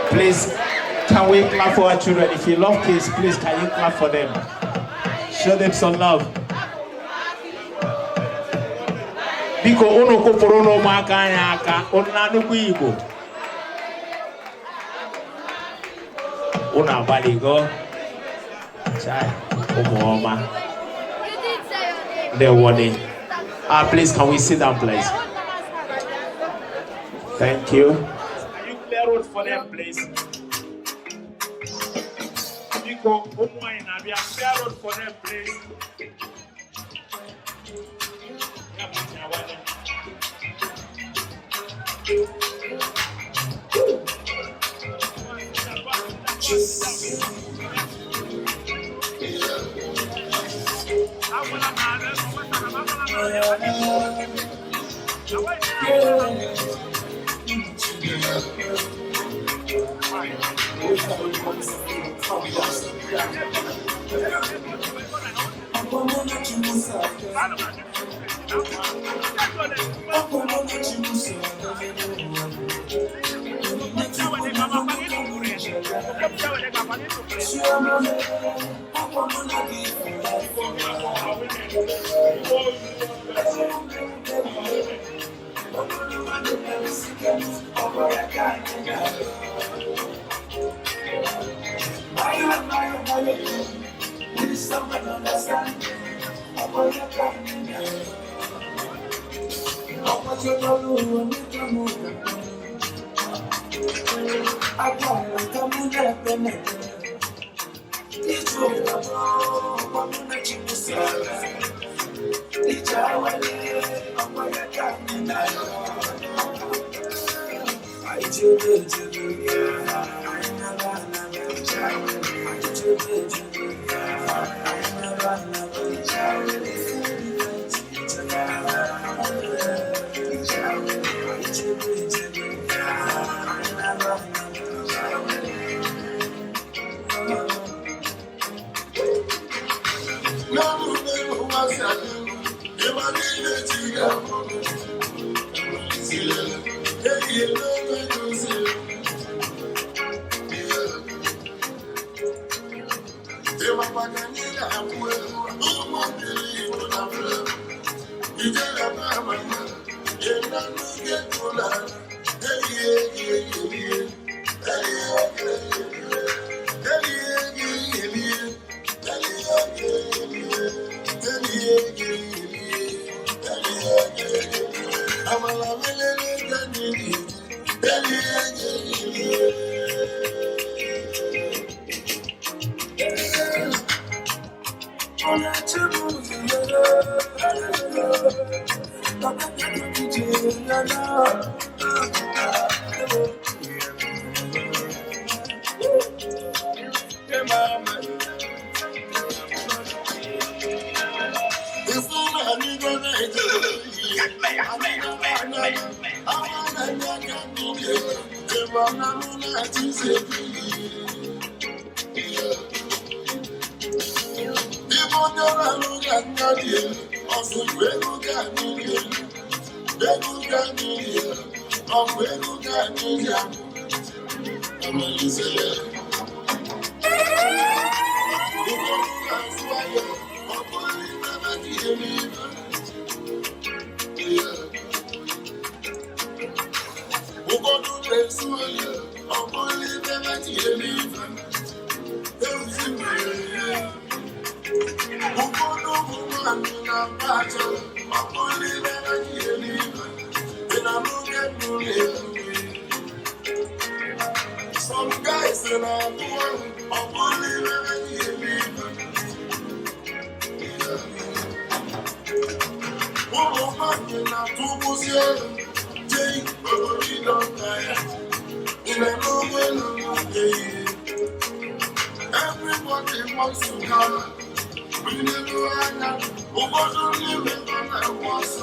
Please, can we clap for our children? If you love kids, please, can you clap for them? Show them some love. Biko unu kupuru no maka anya aka, onna nuku Igbo. Una baligo. Chai, Omooma. The warning. Please, can we sit down, please? Thank you. Can you clear road for them, please? Biko, Omoina, we have clear road for them, please. Some guys in our world are only everybody wants to come. We never hang out. Who wasn't living on that was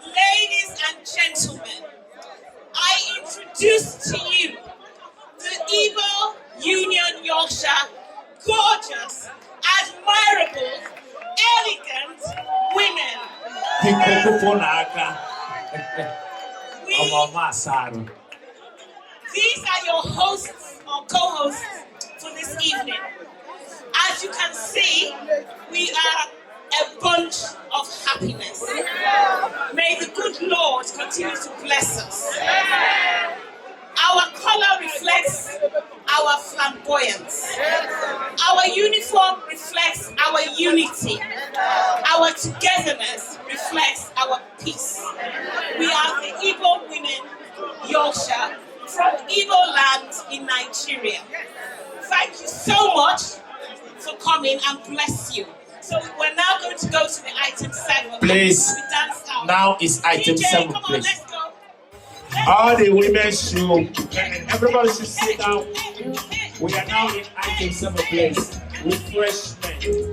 Ladies and gentlemen, I introduce to you the Igbo Union Yorkshire gorgeous, admirable, elegant women. These are your hosts or co-hosts for this evening. As you can see, we are a bunch of happiness. May the good Lord continue to bless us. Our color reflects our flamboyance. Our uniform reflects our unity. Our togetherness reflects our peace. We are the Igbo women, Yorkshire, from Igbo land in Nigeria. Thank you so much for coming and bless you. So we're now going to go to the item 7. Please, now is item DJ, 7, come on, please. let's go. All the women should, everybody should sit down. We are now in item 7 place. Refreshment.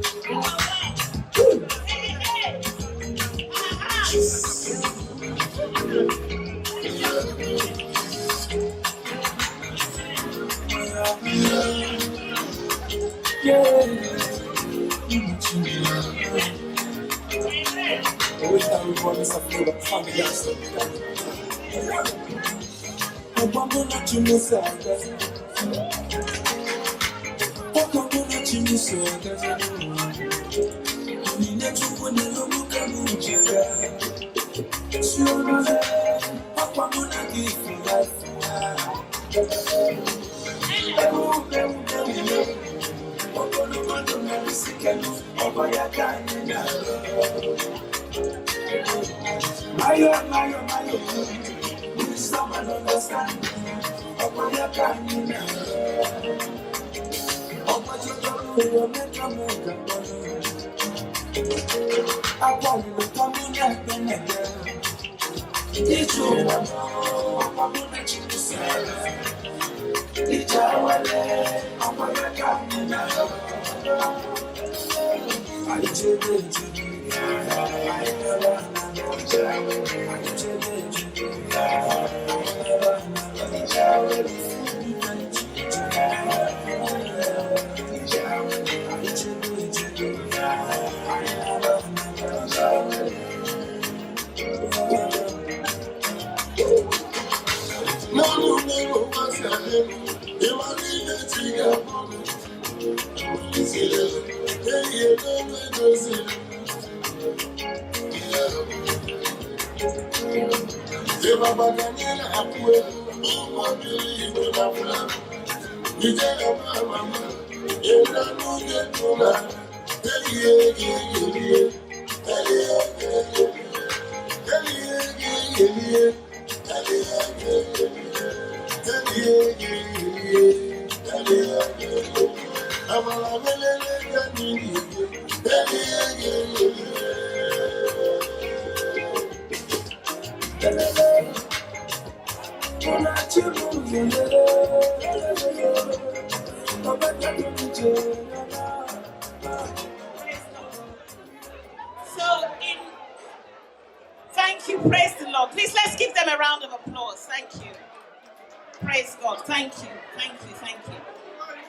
Someone understand. Thank you, praise the Lord. Please let's give them a round of applause. Thank you. Praise God. Thank you. Thank you. Thank you.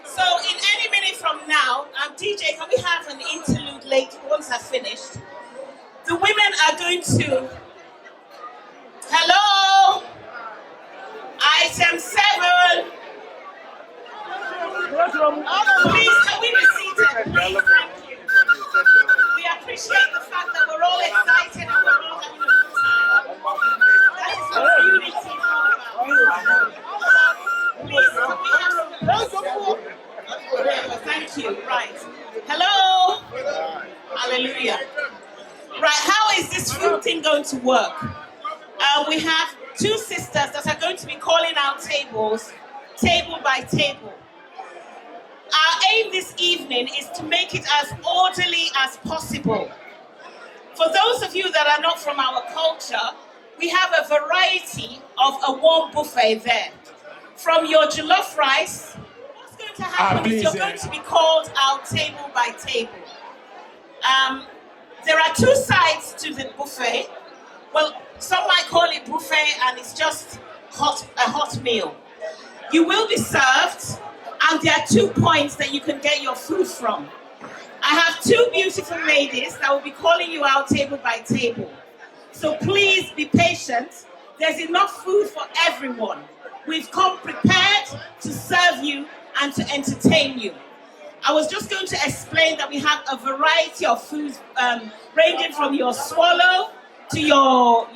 So in any minute from now, DJ, can we have an interlude later once I've finished? The women are going to... Hello? Item 7. Please, can we be seated? Please, thank you. We appreciate the fact that we're all excited and we're all having a good time. That is what unity is all about. Please, can we have some... Thank you. Right. Hello? Hallelujah. Right, how is this food thing going to work? We have 2 sisters that are going to be calling out tables, table by table. Our aim this evening is to make it as orderly as possible. For those of you that are not from our culture, we have a variety of a warm buffet there. From your jollof rice, what's going to happen is you're going to be called out table by table. There are 2 sides to the buffet. Well, some might call it buffet and it's just a hot meal. You will be served, and there are 2 points that you can get your food from. I have 2 beautiful ladies that will be calling you out table by table. So please be patient. There's enough food for everyone. We've come prepared to serve you and to entertain you. I was just going to explain that we have a variety of foods ranging from your swallow to your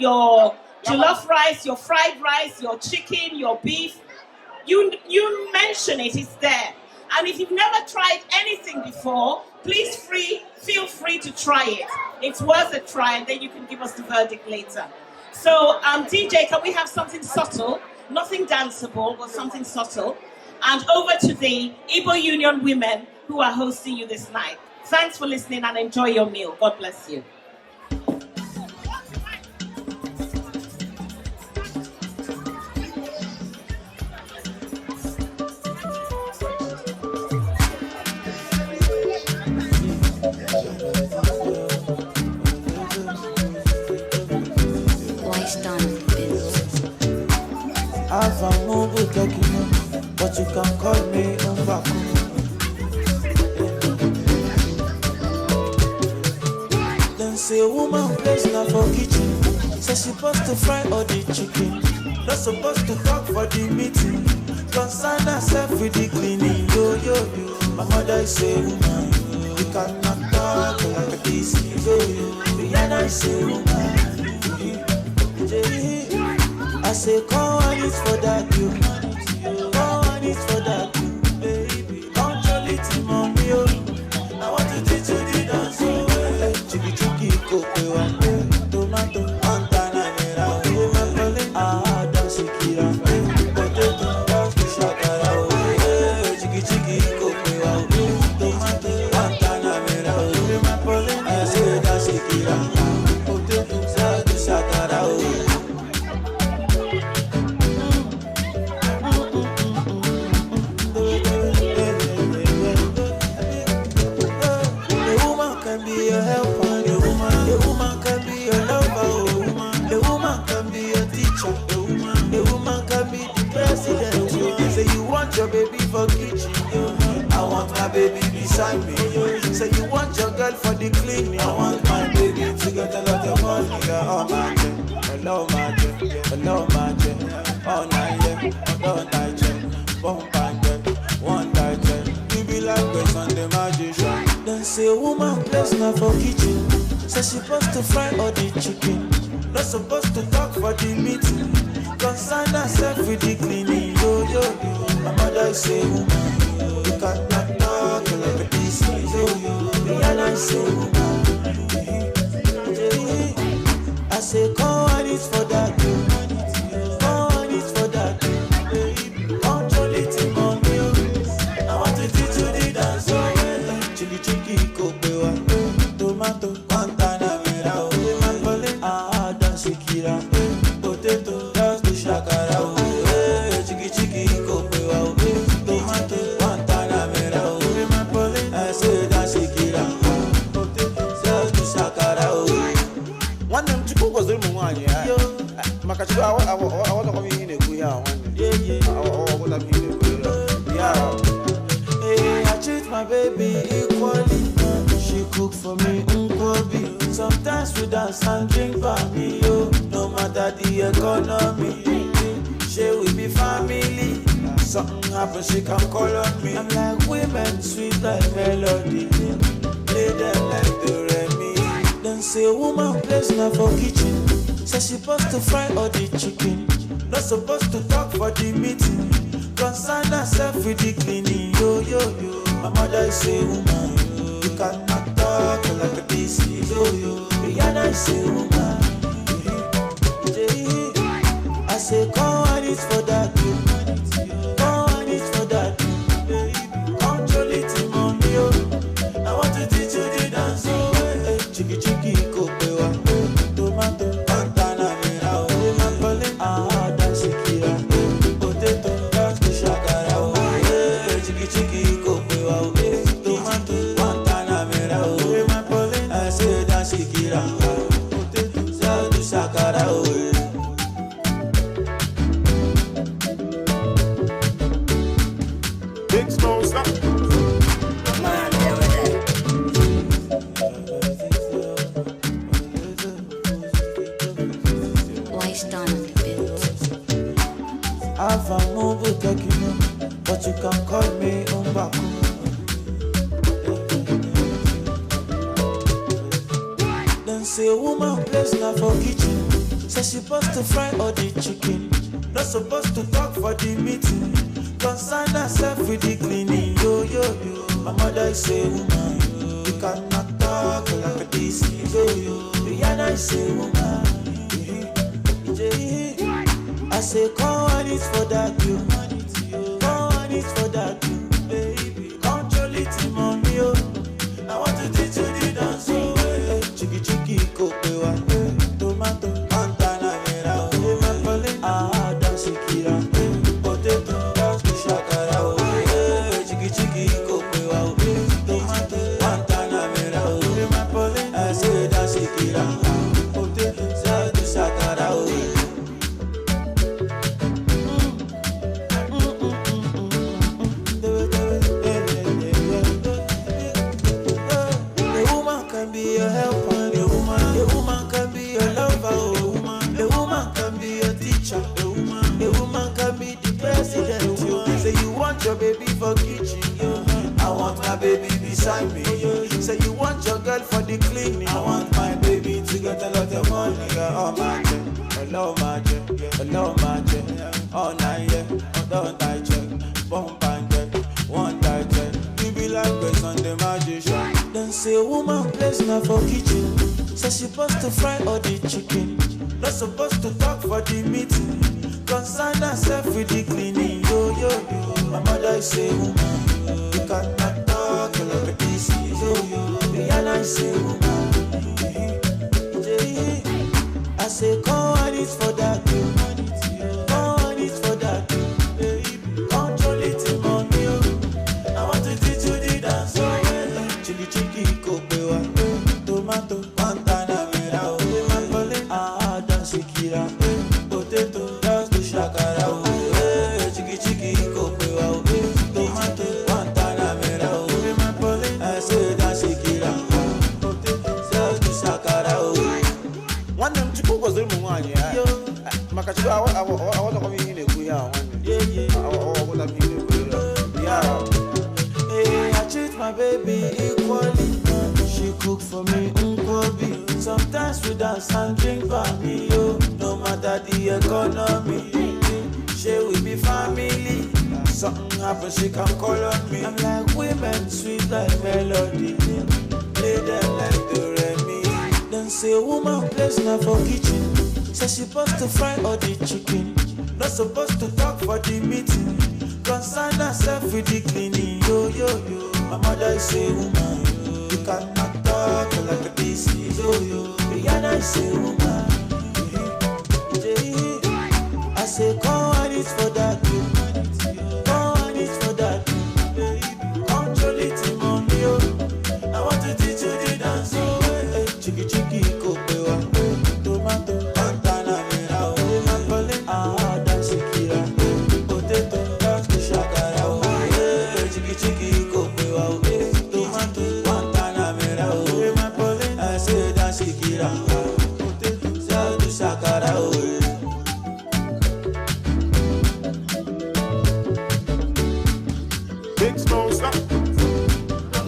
jollof rice, your fried rice, your chicken, your beef. You mention it, it's there. And if you've never tried anything before, please feel free to try it. It's worth a try, and then you can give us the verdict later. So, DJ, can we have something subtle? Nothing danceable, but something subtle. And over to the Igbo Union women who are hosting you this night. Thanks for listening and enjoy your meal. God bless you. But you can call me Umbaku. Then say woman place now for kitchen. Say she supposed to fry all the chicken. Not supposed to talk for the meeting. Concern herself with the cleaning. Yo, yo, yo. My mother is a woman. You cannot talk like this. Yo, yo. Rihanna is a woman. I say, come on, it's for that, you. Come on, it's for that, you. Baby, control it, mommy, yo. I want to teach you the dance, oh. Chiki, chiki, coco, tomato, antana, mera, ah, dance, kira, potato, dance, shakara, chiki, chiki, coco, tomato, antana, mera, I say, dance, kira, potato, dance, shakara, your baby for kitchen, I want my baby beside me. Say you want your girl for the cleaning, I want my baby to get a lot of money. Oh my God, hello my God, hello my God. All night, all night, bomb bang, one night. You be like a Sunday magician. Then say woman place now for kitchen. Say she supposed to fry all the chicken. Not supposed to talk for the meeting. Concern herself with the cleaning. Yo, yo, yo. My mother is a woman. You cannot talk like this. Yo, yo. Rihanna is a woman. I say, come on, it's for that. Come on, it's for that. Control it, mommy. I want to teach you the dance. Chili, chili, coco, tomato, antana, mera, ah, dance, kira, potato, dance, shakara, chiki, chiki, coco, tomato, antana, mera, I say, dance, kira, potato, dance, shakara. One them chico was the one, yeah. Makachu, I want to come in a queer one. Yeah. I want to be in a queer. Yeah. Hey, I treat my baby equally. She cook for me, unkobi. Sometimes we dance and drink for me, yo. No matter the economy, she will be family. Something happen, she can call on me. I'm like women, sweet like melody. Play them like the Remy. Then say woman place now for kitchen. Say she supposed to fry all the chicken. Not supposed to talk for the meeting. Concern herself with the cleaning. Yo, yo, yo. My mother is a woman. You cannot talk like this. Yo, yo. Rihanna is a woman. I say, come on, it's for that. Come on, it's for that. Control it, mommy. I want to teach you the dance. Chiki, chiki, coco, tomato, antana, mera, ah, dance, kira, potato, dance, shakara, chiki, chiki, coco, tomato, antana, mera, I say, dance, kira, potato, dance, shakara, Big Smoke, stop. I've a mobile kakino, but you can call me Umbaku. Then say woman place now for kitchen. Say she supposed to fry all the chicken. Not supposed to talk for the meeting. Concern herself with the cleaning. Yo, yo, yo. My mother is a woman. You cannot talk like this. Yo, yo. Rihanna is a woman. I say, come on, it's for that, you. Come on, it's for that, you. Baby, control it, mommy, yo. I want to teach you the dance, chiki, chiki, coco, tomato, antana, mera, ah, dance, kira, potato, dance, shakara, chiki, chiki, coco, tomato, antana, mera, I say, dance, kira, potato, dance, shakara, want your girl for the cleaning. I want my baby to get a lot of money. Yeah, oh my check, hello my check, hello my check. All night, yeah, don't I check, bump and check, one tight check. You be like Grace on the magician. Then say woman place now for kitchen. So she supposed to fry all the chicken. Not supposed to talk for the meeting. Concern herself with the cleaning. Yo, yo, yo. My mother say woman, you cannot talk like this. Yo, yo. Rihanna say woman. I say come on it for that. Come on it for that. Control it in money. I want to teach you the dance. Chili chiki kopewa. Tomato, Pantanamera, dance kira, potato, dance to shakara, chiki chiki kopewa, tomato, Pantanamera, I say dance kira, potato, dance to shakara. One them chico was the one, yeah. Makachu, I want to come in a kuya, yeah, I want to be in a kuya, yeah. Hey, I treat my baby equally. She cook for me, unkobi. Sometimes we dance and drink for me, yo. No matter the economy, she will be family. Something happen, she can call on me. I'm like women, sweet like melody. Play them like the Remy. Then say woman place now for kitchen. Say she supposed to fry all the chicken. Not supposed to talk for the meeting. Concern herself with the cleaning. Yo, yo, yo. My mother say woman, you cannot talk like this. Yo, yo. Rihanna say woman. I say come on it for that. Come on it for that. Control it in money. I want to teach you the dance. Chiki chiki kopewa. Tomato, Pantanamera. Dance kira. Potato, dance to shakara. Chiki chiki kopewa. Tomato, Pantanamera. I say dance kira. Potato, dance to shakara. Big Smoke, stop. Got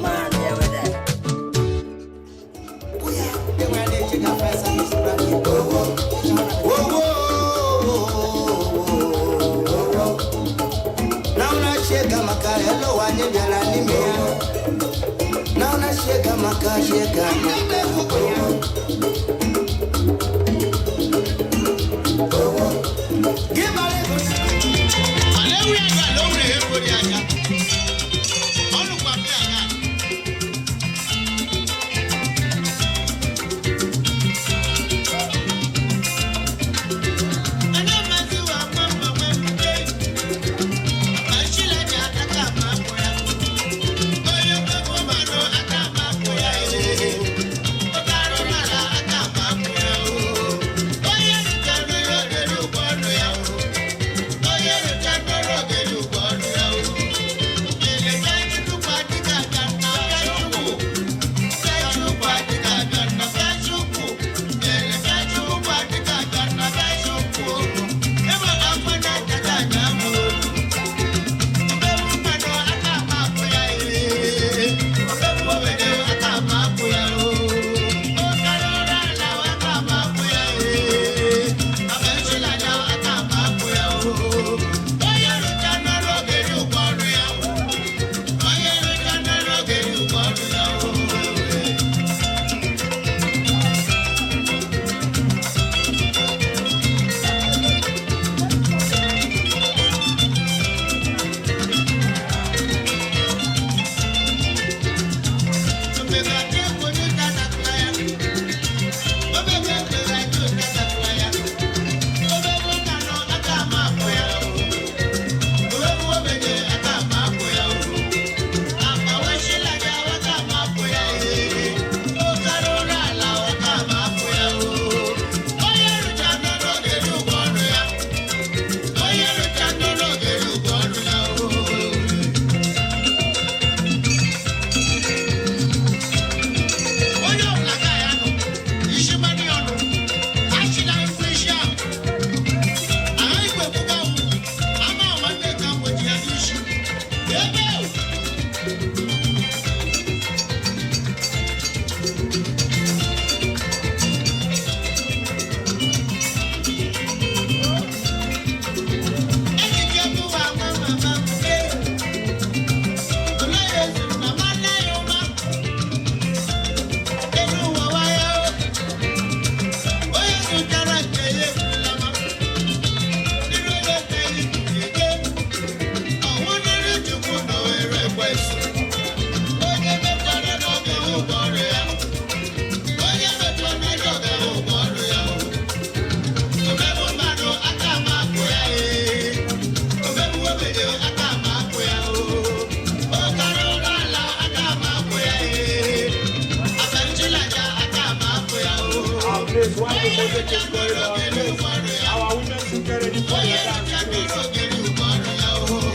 please. While the music is going on, please. Our women should get ready for their dance, please.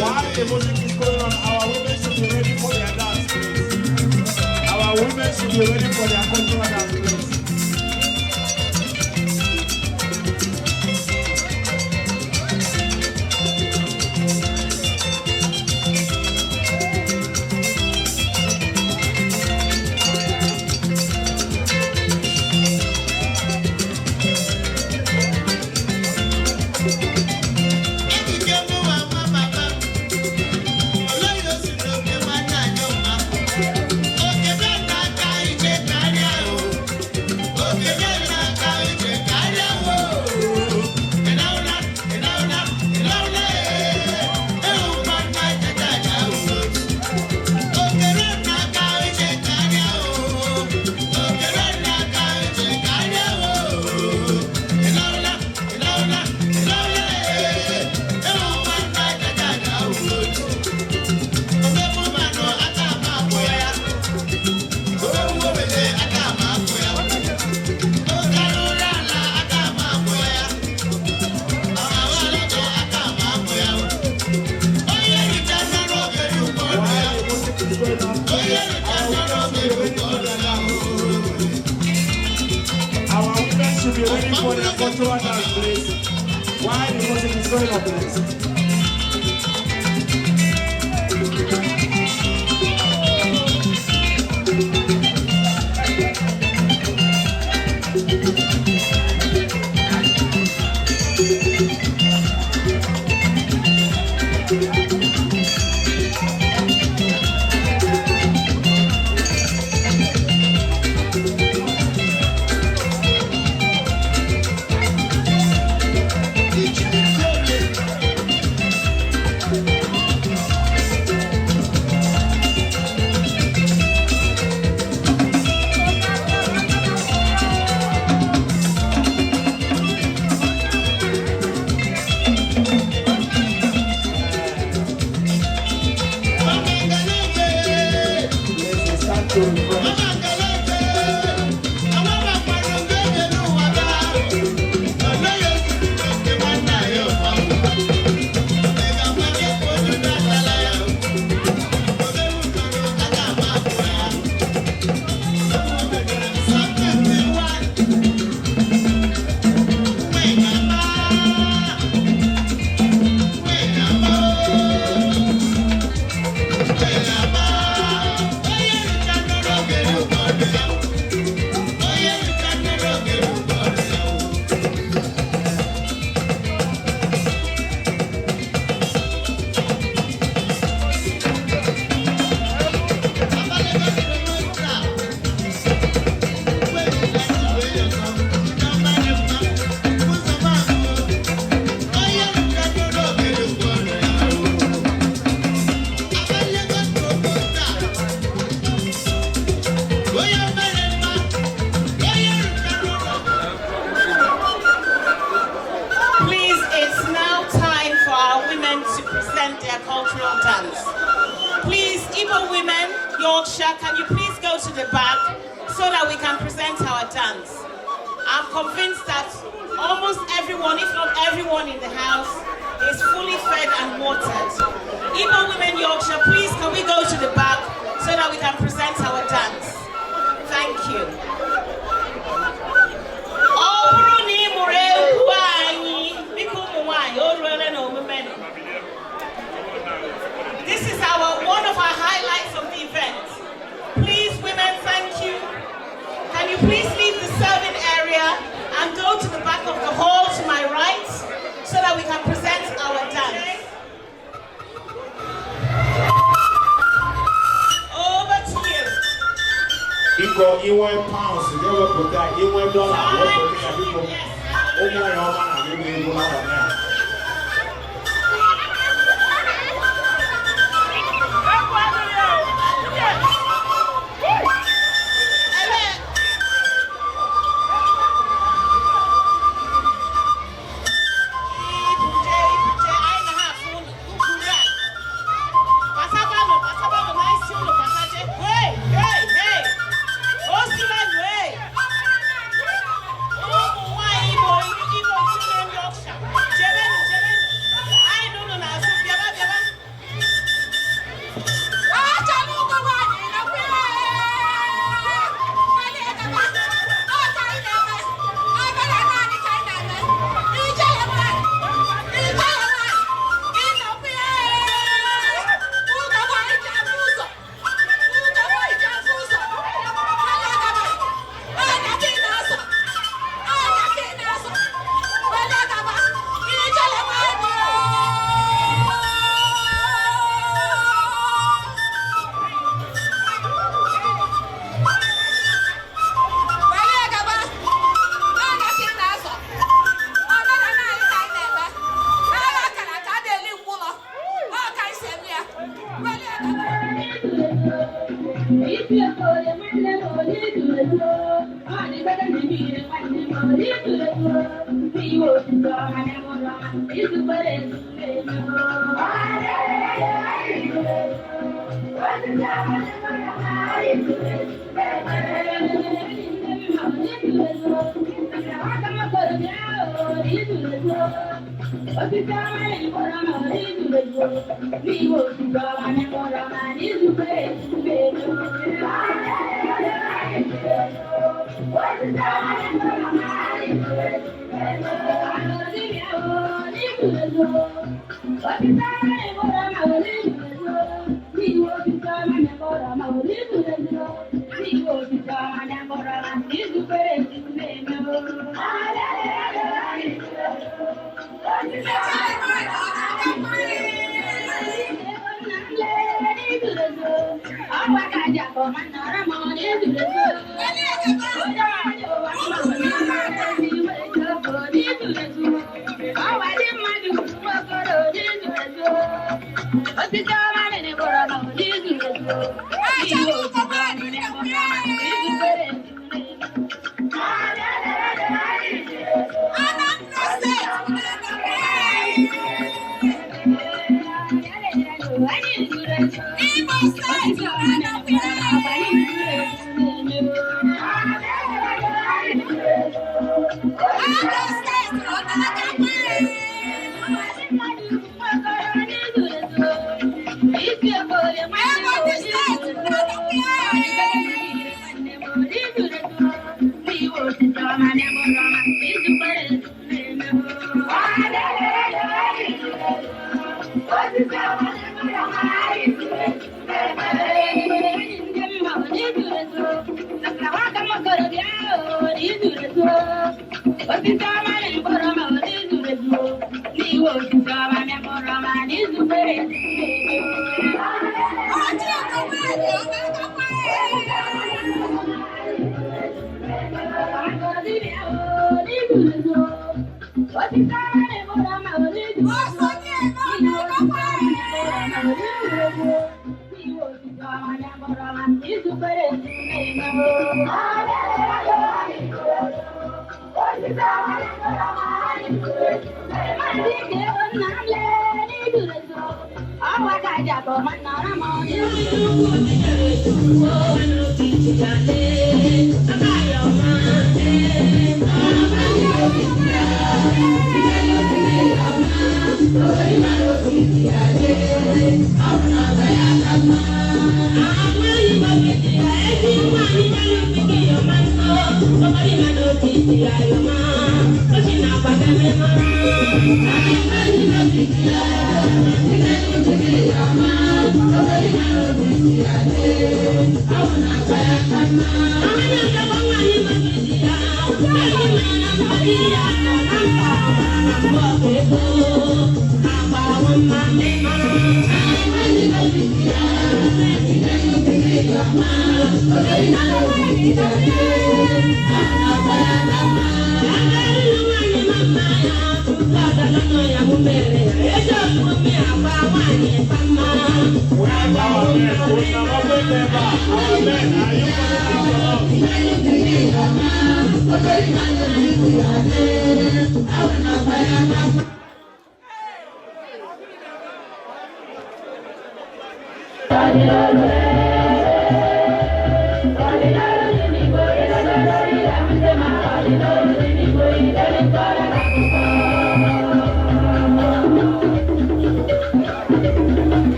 While the music is going on, our women should be ready for their dance, please. Our women should be ready for their cultural dance, please. Be ready for their cultural dance, please. Why the music is going on, please? Igbo women, Yorkshire, can you please go to the back so that we can present our dance? I'm convinced that almost everyone, if not everyone in the house, is fully fed and watered. Igbo women, Yorkshire, please can we go to the back so that we can present our dance? Thank you. This is one of our highlights of the event. Please, women, thank you. Can you please leave the serving area and go to the back of the hall to my right so that we can present our dance? Over to you. Igbo, you want pounds, you want to put you want dollars,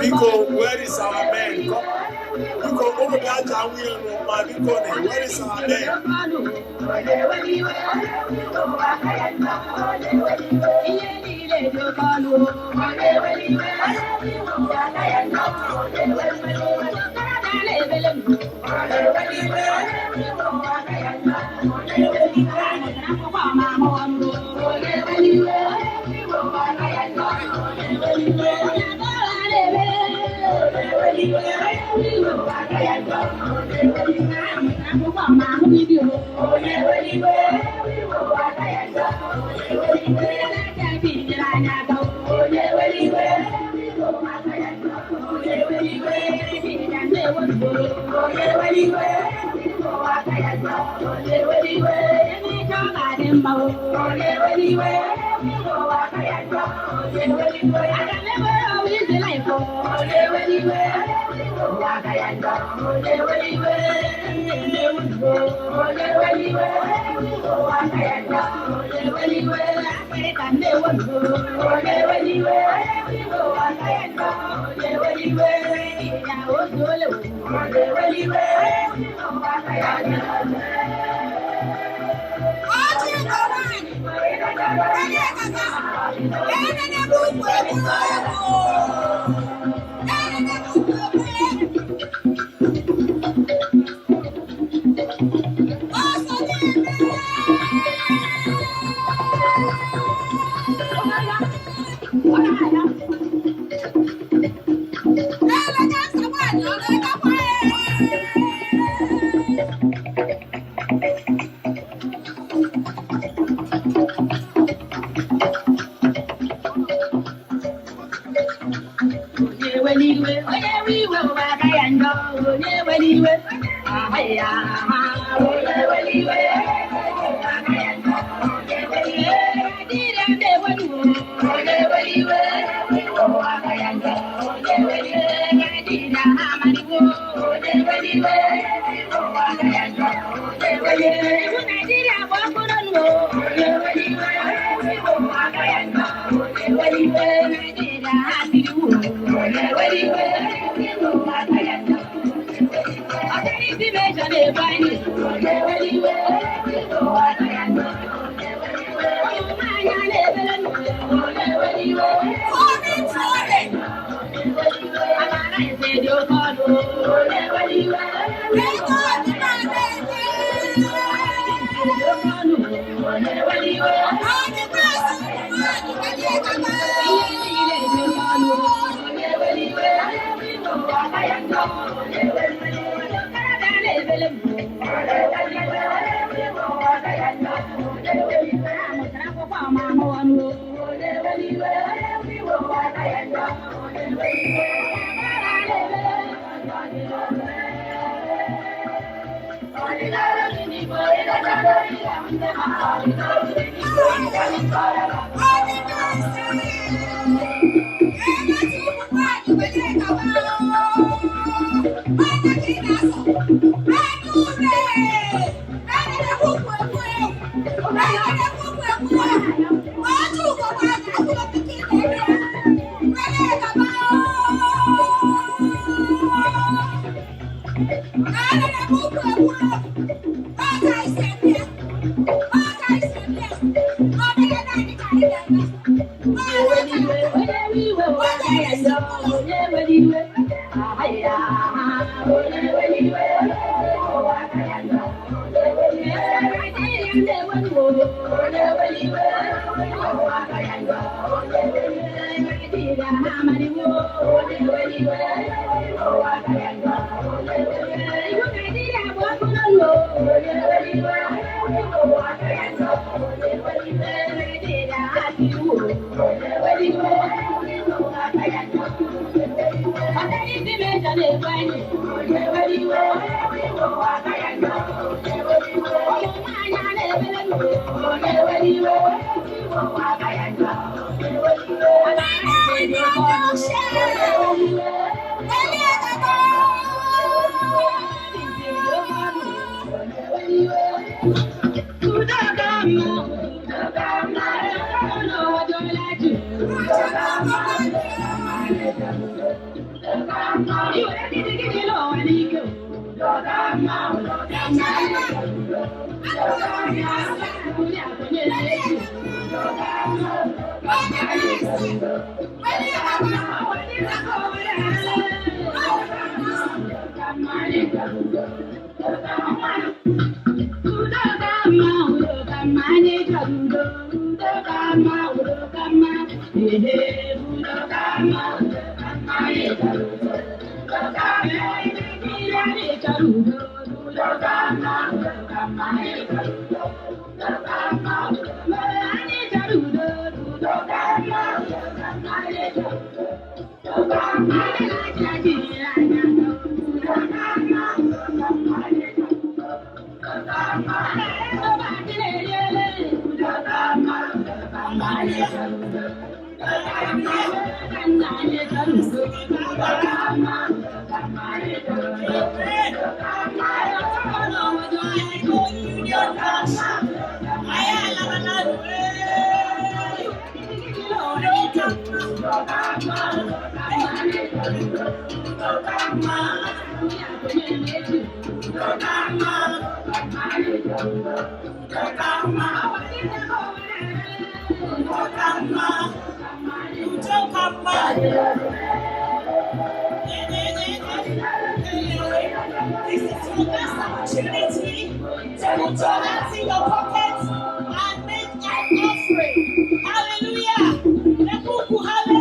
Biko, where is our man? Biko, over there, where is our Yorkshire. This is your best opportunity to put your hands in your pockets and make an offering. Hallelujah. Lepuku hale.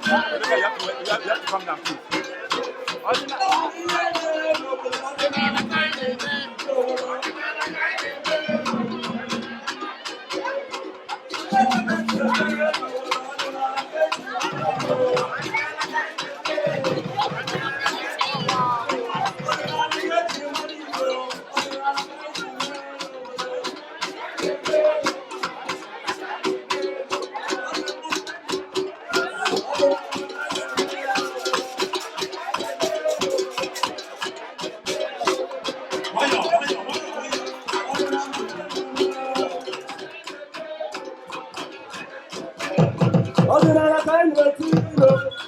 You have to come down, please.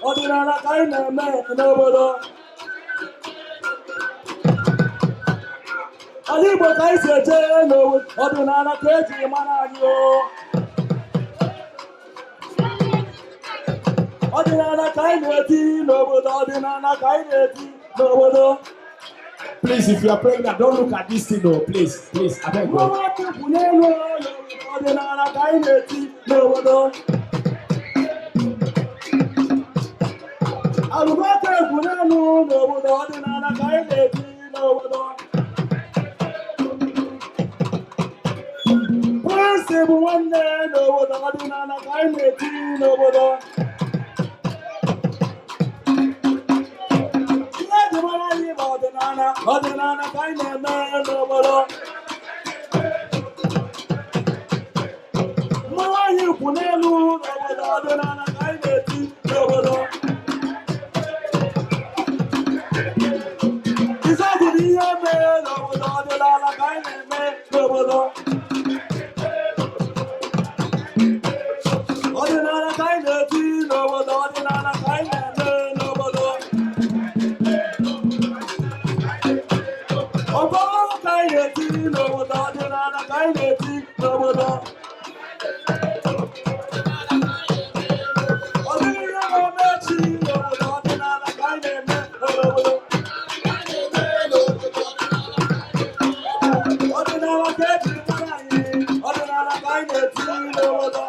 Ọdịnala ka anyị na-eme n'obodo. Ala Igbo ka anyị si eje n'obodo. Ọdịnala ka eji mara anyị o. Ọdịnala ka anyị na-eti n'obodo. Ọdịnala ka anyị na-eti n'obodo. Please, if you are pregnant, don't look at this thing, no. Please, I beg you. Ọdịnala ka anyị na-eti n'obodo. Alụmaka egwu n'elu n'obodo. Ọdịnala ka anyị na-eti n'obodo. Prince bụ nwanne n'obodo. Ọdịnala ka anyị na-eti n'obodo. Ihe dị mara anyị bụ ọdịnala. Ọdịnala ka anyị na-eme n'obodo. Mmanwụ anyị kwụ n'elu n'obodo. Ọdịnala ka anyị na-eti n'obodo. Ihe mere n'obodo. Ọdịnala ka anyị na-eme n'obodo. Ọdịnala ka anyị na-eti n'obodo. Ọdịnala ka anyị na-eme n'obodo. Ọgbọghọ ka anyị na-eti n'obodo. Ọdịnala ka anyị na-eti n'obodo. Ọ dịghị ihe na-eme echi n'obodo. Ọdịnala ka anyị na-eme n'obodo. Ọdịnala ka eji mara anyị. Ọdịnala ka anyị na-eti n'obodo.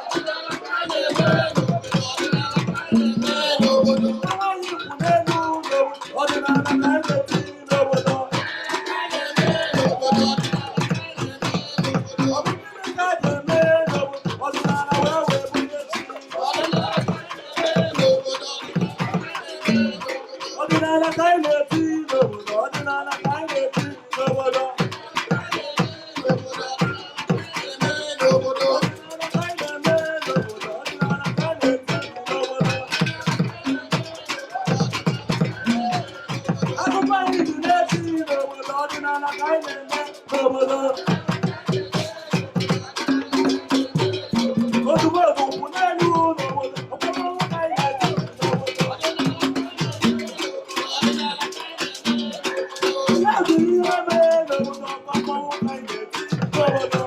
Anyị kwụ n'elu n'obodo. Ọdịnala ka anyị na-eti n'obodo. Ọbụgịnị ka a ga-eme n'obodo. Ọdịnala wee bunye chi. Ọdịnala ka anyị na-eti n'obodo. Ọdịnala ka anyị na-eti n'obodo. Akụkọ anyị dị n'ezi n'obodo. Ọdịnala ka anyị na-eme n'obodo. Ozugbo bụ n'elu n'obodo. Ọkpọrọ ka anyị na-eti n'obodo. Ihe bụ ihe mere n'obodo. Ọkpọrọ ka anyị na-eti n'obodo.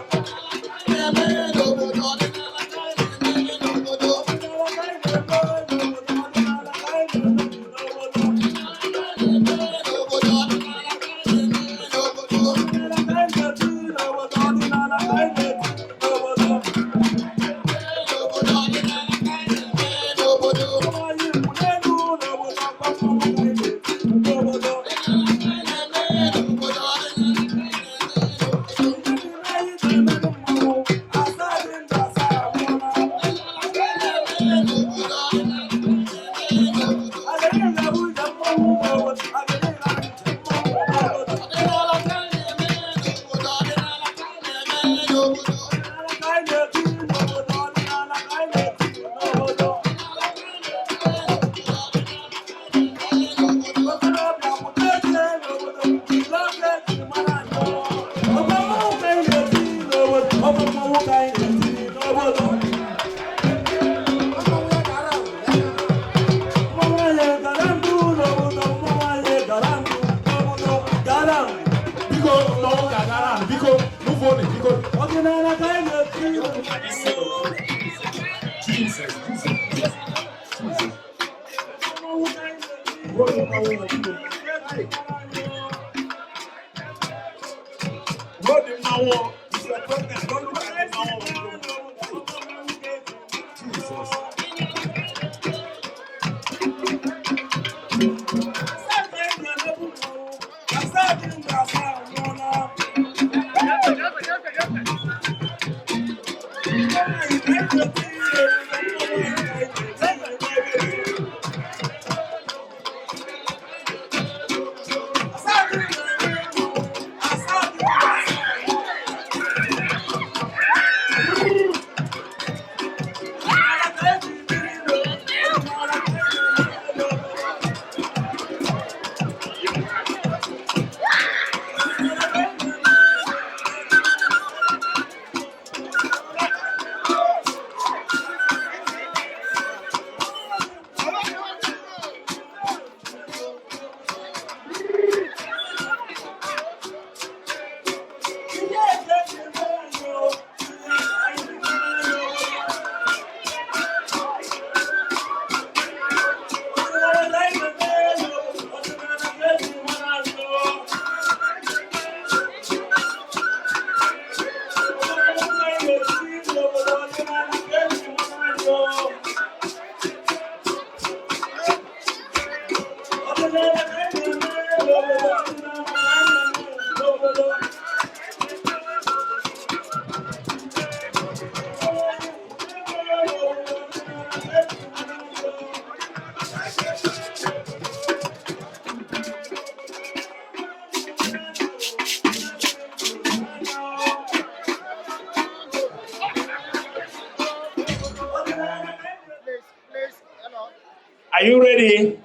Are you ready?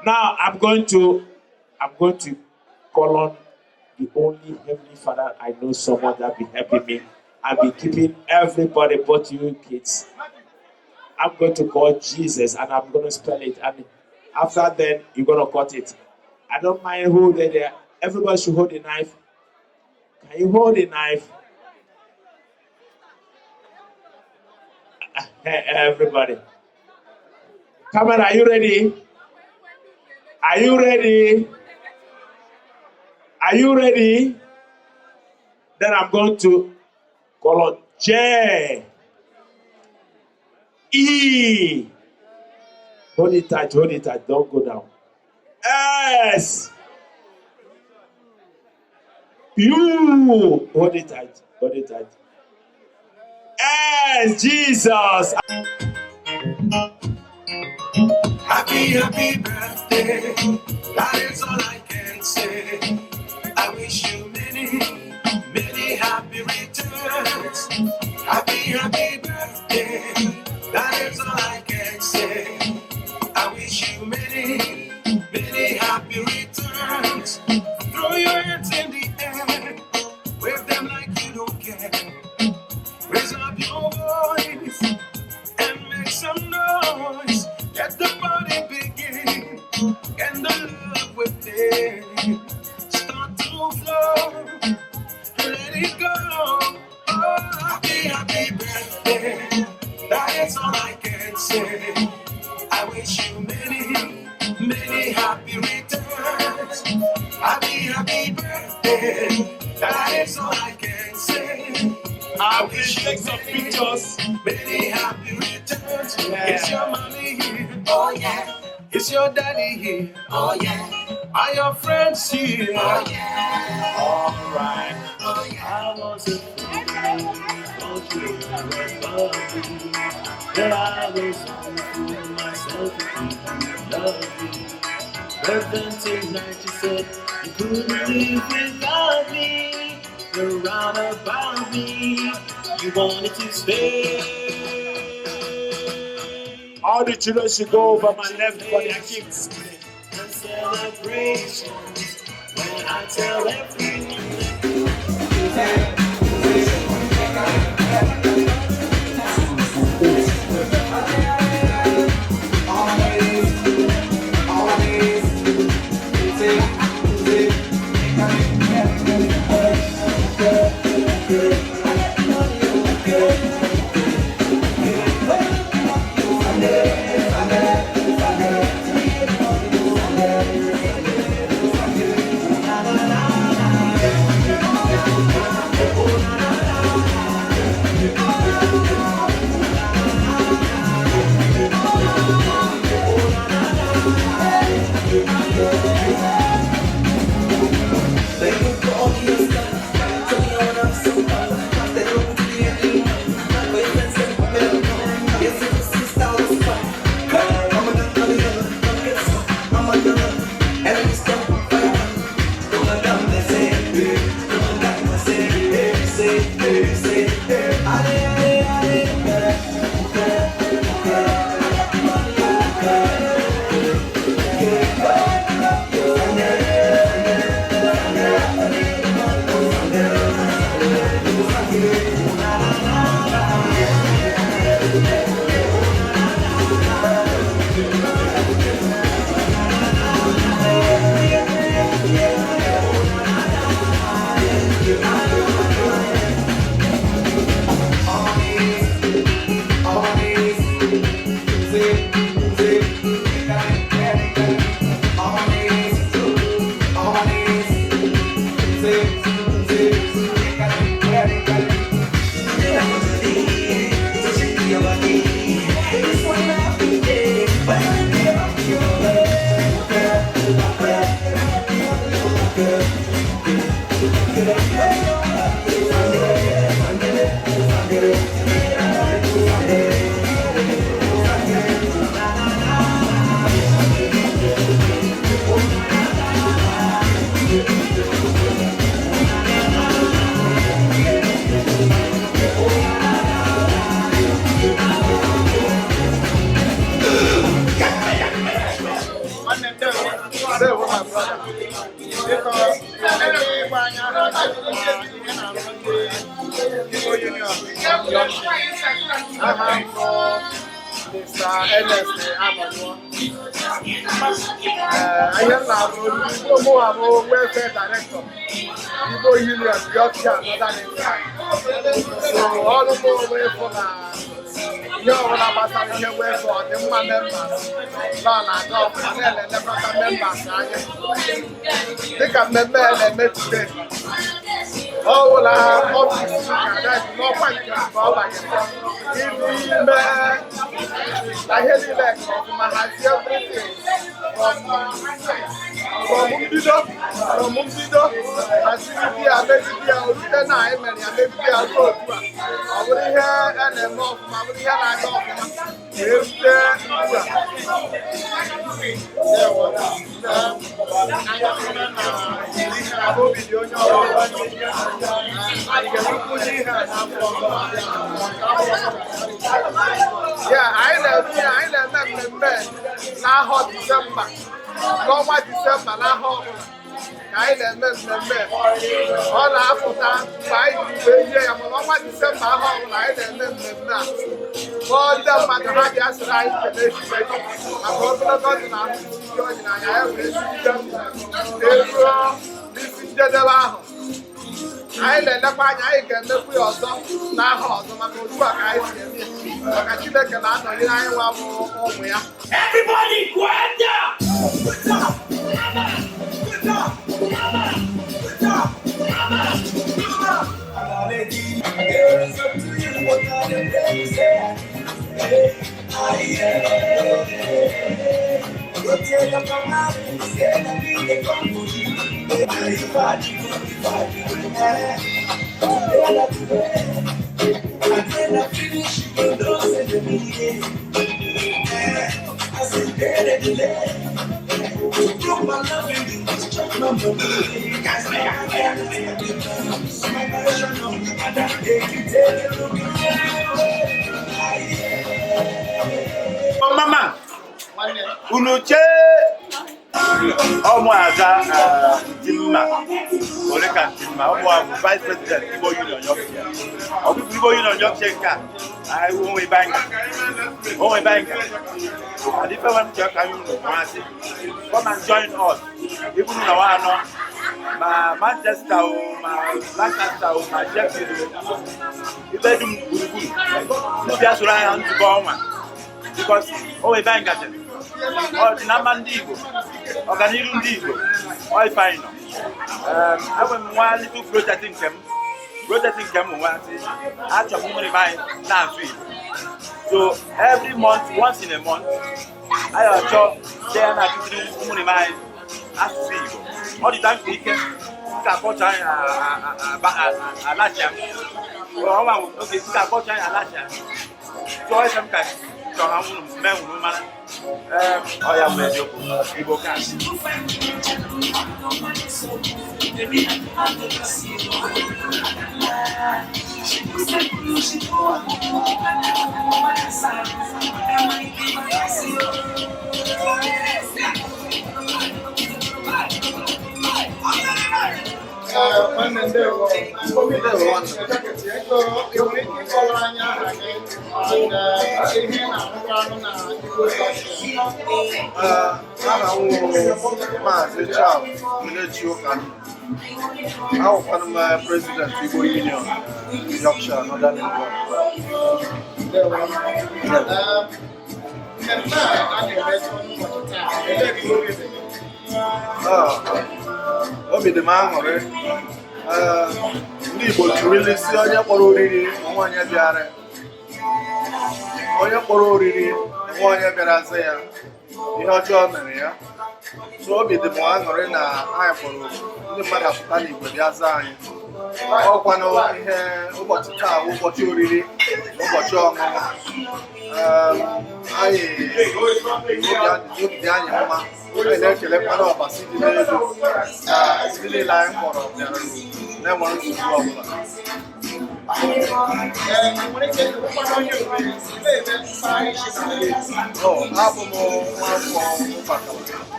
Now I'm going to call on the only Heavenly Father I know, someone that be helping me and be keeping everybody but you kids. I'm going to call Jesus and I'm going to spell it, and after then you're going to cut it. I don't mind holding there. Everybody should hold a knife. Can you hold a knife? Everybody. Camera, are you ready? Are you ready? Are you ready? Then I'm going to call on J. E. Hold it tight, don't go down. S. U. Hold it tight. S. Jesus. Happy birthday. That is all I can say. I wish you many happy returns. Happy birthday. That is all I can say. I wish you many happy returns. Throw your hands in the air. Wave them like you don't care. Raise up your voice and make some noise. Let the party begin, and the love within start to flow. Let it go. Oh, happy birthday. That is all I can say. I wish you many happy returns. Happy birthday. That is all I can say. I wish you take some pictures. Many happy returns. Yeah. It's your mommy here. Oh yeah. It's your daddy here. Oh yeah. Are your friends here? Oh yeah. All right. Oh yeah. I was a fool. Don't you remember me? That I was fooling myself if you love me. But then tonight you said you couldn't live without me. Around about me, you wanted to stay. All the children should go over my left for their gifts. And celebrations when I tell everyone our brother. Because Mr. Ernest Amano. I am now welfare director. Igbo Union, Yorkshire, Northern England. So all of the way for your way for the members. They can member and make today. All our offices that's no point to I hear the back of my house everything from Mumbido, as you be a baby, I will be an eye, and I may be a road. I will hear and a mob, I will hear like off. Yeah, I never now hot December. Normal December, now hot. I never all after 5 years, I'm normal December, I never all the matter how they are right connection. I'm going to join I have this is the I let the fire I can look for yourself now. I'm going to do a guy. Everybody, go Mama, Unuche, Omoaza, Timma, Oleka Timma, Vice President, Igbo Union Yorkshire. Igbo Union Yorkshire, I won't bank. Oh, bank. And if I want to come and join us, even now, my Manchester, my Lancaster, my Sheffield, if they do good, just rely on to go on. Because oh, bank at it. Or the Namandigo, or the Nirundigo, or final. I went one little protecting them, actually, my last week. So every month, once in a month, I have to say I'm doing my last week. All the time, we can support a Lasha. Okay, support a Lasha. So I am kind. So I'm men, woman. I am with you. Igbo cash. I'm President Igbo Union, Yorkshire, Northern England. Obi dị m aṅụrị ndị Igbo chụrụla isi onye kpọrọ oriri nwaanyị bịara sị ya ihe ọjọọ mere ya. So obi dị m aṅụrị na anyị kpọrọ ndị mmadụ apụta n'Igbo bịa zaa anyị. Ọkwanụ ihe ụbọchị taa ụbọchị oriri ụbọchị ọṅụṅụ anyị obi dị anyị mma. Anyị na-ekele mmadụ ọbasi dị n'elu na ndị niile anyị kpọrọ bịara na-enwere nsogbu ọbụla. Abụ m nwa afọ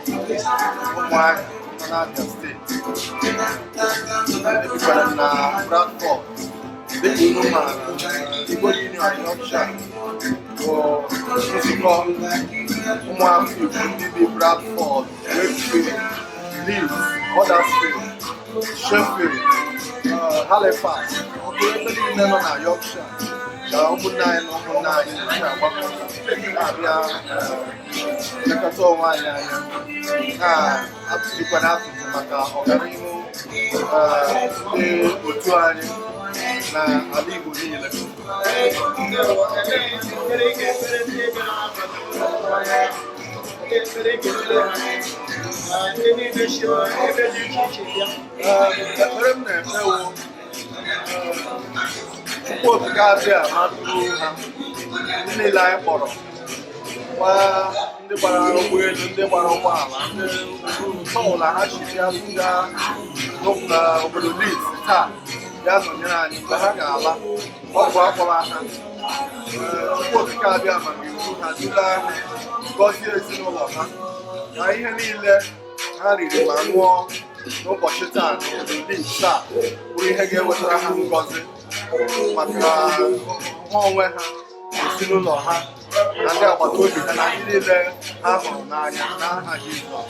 ụmụaka na Abia steeti. Ebikwara m na Bradford. Dịka unu maara, Igbo Union Yorkshire bụ nzukọ ụmụafọ Igbo ndị bi Bradford, Wakefield, Leeds, Huddersfield, Sheffield, Halifax, ọ bụ ebe niile nọ na Yorkshire ka ụmụnne anyị na ụmụnne anyị na-agbakọta abịa lekọta onwe anyị anya na-atụzikwa n'atụtụ maka ọganihu ndị otu anyị na ala Igbo niile. Ekpere m na-ekpewo Chukwu okike abịa matụrụ ha ndị niile anyị kpọrọ gwa ndị gbara ụgbọelu, ndị gbara ụgbọala, ndị ọbụla ha si bịa gaa obodo Leeds taa bịa nọnyere anyị mgbe ha ga-ala ọgwụ akpọrọ ha. Chukwu okike abịa ma ga-ekwu ha dula gọzie ezinụlọ ha na ihe niile ha riri ma ṅụọ n'ụbọchị taa n'obodo Leeds taa bụ ihe ga-ewetara ha ngọzi maka ha onwe ha, ezinụlọ ha na ndị agbata obi ha na ndị niile ha hụrụ n'anya n'aha Jizọs.